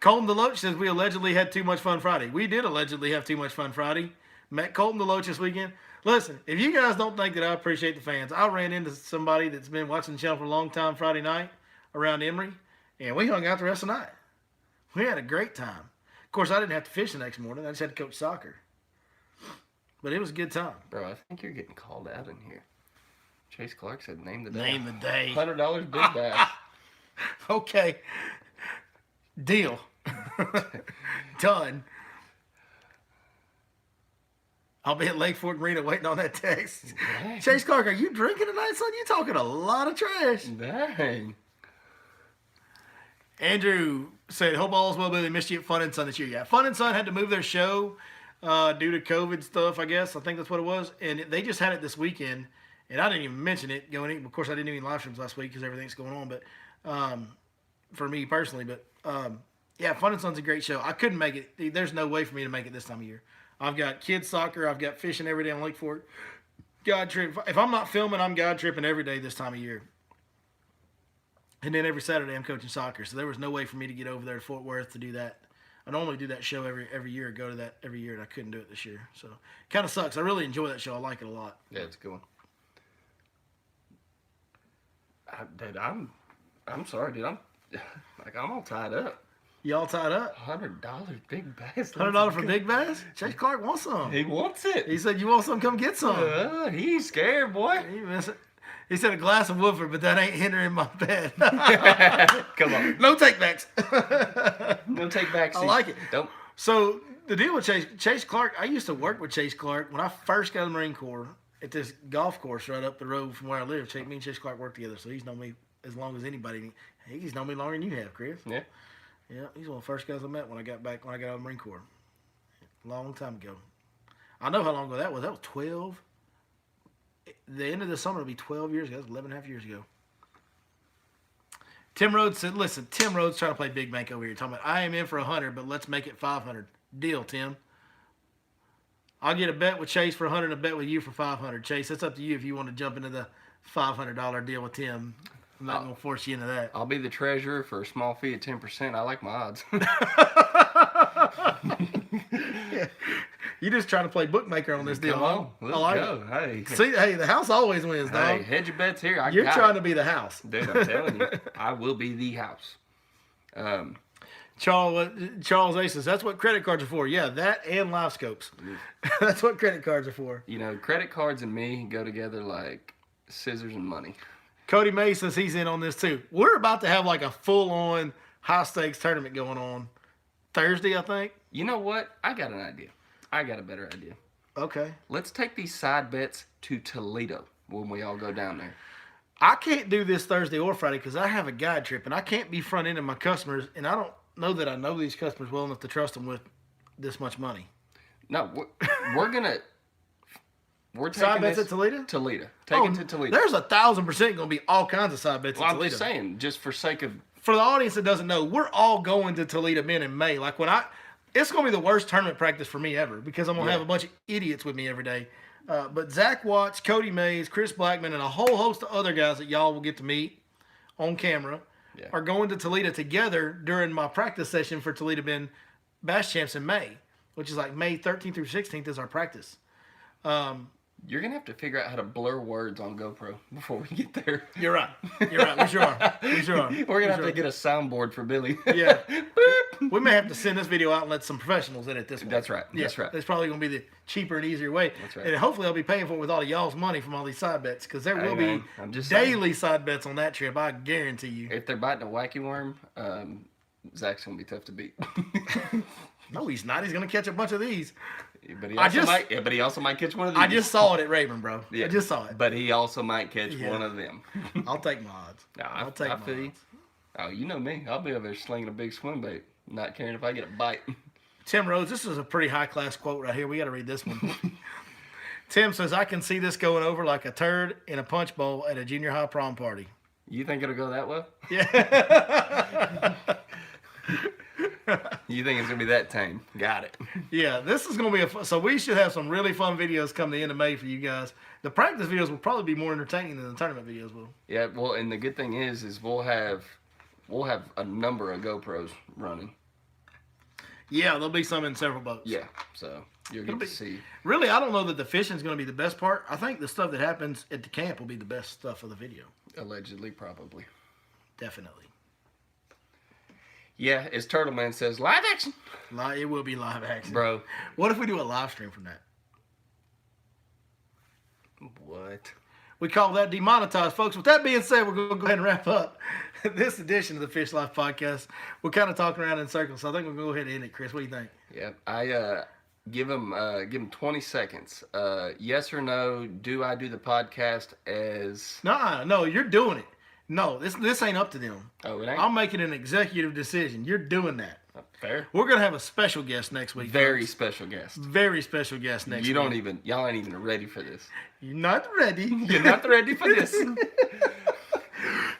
Colton DeLoach says we allegedly had too much fun Friday. We did allegedly have too much fun Friday. Met Colton DeLoach this weekend. Listen, if you guys don't think that I appreciate the fans, I ran into somebody that's been watching the channel for a long time Friday night around Emory, and we hung out the rest of the night. We had a great time. Of course, I didn't have to fish the next morning. I just had to coach soccer. But it was a good time. Bro, I think you're getting called out in here. Chase Clark said name the day. Name the day. $100 big bass. Okay. Deal. Done. I'll be at Lake Fork Marina waiting on that text. Dang. Chase Clark, are you drinking tonight, son? You talking a lot of trash. Dang. Andrew said, hope all is well, Billy. Missed you at Fun and Sun this year. Yeah, Fun and Sun had to move their show due to COVID stuff, I guess. I think that's what it was. And they just had it this weekend. And I didn't even mention it going in. Of course, I didn't do any live streams last week because everything's going on. But for me personally. But yeah, Fun and Sun's a great show. I couldn't make it. There's no way for me to make it this time of year. I've got kids soccer. I've got fishing every day on Lake Fork. God trip. If I'm not filming, I'm God tripping every day this time of year. And then every Saturday I'm coaching soccer. So there was no way for me to get over there to Fort Worth to do that. I normally do that show every year, go to that every year, and I couldn't do it this year. So kind of sucks. I really enjoy that show. I like it a lot. Yeah, it's a good one. Dude, I'm sorry, dude. I'm all tied up. You all tied up? $100 big bass. $100 for big bass? Chase Clark wants some. He wants it. He said, you want some? Come get some. He's scared, boy. He said a glass of Woodford, but that ain't hindering my bed. Come on. No takebacks. No takebacks. I like it. Don't. So the deal with Chase Clark, I used to work with Chase Clark when I first got in the Marine Corps at this golf course right up the road from where I live. Me and Chase Clark worked together, so he's known me as long as anybody. He's known me longer than you have, Chris. Yeah. Yeah, he's one of the first guys I met when I got out of the Marine Corps. A long time ago. I know how long ago that was. That was 12. The end of the summer will be 12 years ago. That was 11 and a half years ago. Tim Rhodes said, listen, Tim Rhodes trying to play big bank over here. Talking about, I am in for 100, but let's make it 500. Deal, Tim. I'll get a bet with Chase for 100 and a bet with you for 500. Chase, it's up to you if you want to jump into the $500 deal with Tim. I'm not going to force you into that. I'll be the treasurer for a small fee of 10%. I like my odds. Yeah. You just trying to play bookmaker on this deal, Come on, let's I like go. it. Hey. See, hey, the house always wins, dog. Hey, hedge your bets here. You're trying to be the house. Dude, I'm telling you. I will be the house. Charles A says, that's what credit cards are for. Yeah, that and live scopes. That's what credit cards are for. You know, credit cards and me go together like scissors and money. Cody May says he's in on this too. We're about to have like a full-on high-stakes tournament going on Thursday, I think. You know what? I got an idea. I got a better idea. Okay. Let's take these side bets to Toledo when we all go down there. I can't do this Thursday or Friday because I have a guide trip, and I can't be front-ending my customers, and I don't know that I know these customers well enough to trust them with this much money. No, we're taking side bets this at Toledo? Toledo. Take it to Toledo. There's 1,000% going to be all kinds of side bets at I'm Toledo. just saying, just for sake of... For the audience that doesn't know, we're all going to Toledo men in May. Like it's going to be the worst tournament practice for me ever because I'm going to have a bunch of idiots with me every day. But Zach Watts, Cody Mays, Chris Blackman, and a whole host of other guys that y'all will get to meet on camera are going to Toledo together during my practice session for Toledo Men Bass Champs in May, which is like May 13th through 16th is our practice. You're going to have to figure out how to blur words on GoPro before we get there. You're right. You're right. We sure are. We sure are. We're going to have to get a soundboard for Billy. Yeah. We may have to send this video out and let some professionals in it this way. That's right. That's right. That's probably going to be the cheaper and easier way. That's right. And hopefully I'll be paying for it with all of y'all's money from all these side bets because there will be I'm just daily side bets on that trip. I guarantee you. If they're biting a wacky worm, Zach's gonna be tough to beat. No, he's not. He's gonna catch a bunch of these. But he also might catch one of these. I just saw it at Raven, bro. Yeah. I just saw it. But he also might catch one of them. I'll take my odds. No, I'll take my odds. Oh, you know me. I'll be over there slinging a big swim bait, not caring if I get a bite. Tim Rhodes, this is a pretty high-class quote right here. We got to read this one. Tim says, I can see this going over like a turd in a punch bowl at a junior high prom party. You think it'll go that well? Yeah. You think it's going to be that tame? Got it. Yeah, this is going to be so we should have some really fun videos come the end of May for you guys. The practice videos will probably be more entertaining than the tournament videos will. Yeah, well, and the good thing is we'll have a number of GoPros running. Yeah, there'll be some in several boats. Yeah, so you'll get to see. Really, I don't know that the fishing is going to be the best part. I think the stuff that happens at the camp will be the best stuff of the video. Allegedly, probably. Definitely. Yeah, as Turtle Man says, live action. It will be live action. Bro. What if we do a live stream from that? What? We call that demonetized, folks. With that being said, we're going to go ahead and wrap up this edition of the Fish Life Podcast. We're kind of talking around in circles, so I think we're going to go ahead and end it, Chris. What do you think? Yeah, I give him 20 seconds. Yes or no, do I do the podcast as... No, you're doing it. No, this ain't up to them. Oh, it ain't? I'm making an executive decision. You're doing that. Fair. We're going to have a special guest next week. Very folks. special guest. Very special guest next week. Y'all ain't even ready for this. You're not ready. You're not ready for this.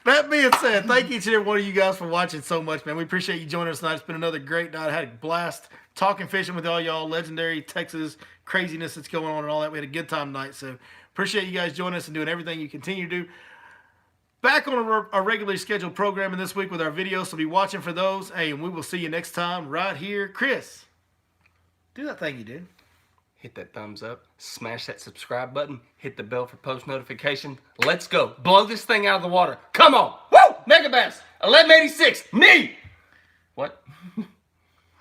That being said, thank each and every one of you guys for watching so much, man. We appreciate you joining us tonight. It's been another great night. I had a blast talking fishing with all y'all. Legendary Texas craziness that's going on and all that. We had a good time tonight. So appreciate you guys joining us and doing everything you continue to do. Back on our regularly scheduled programming this week with our videos, so be watching for those. Hey, and we will see you next time right here. Chris, do that thing you did. Hit that thumbs up. Smash that subscribe button. Hit the bell for post notification. Let's go. Blow this thing out of the water. Come on. Woo! Megabass. 1186. Me. What?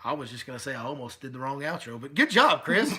I was just going to say I almost did the wrong outro, but good job, Chris.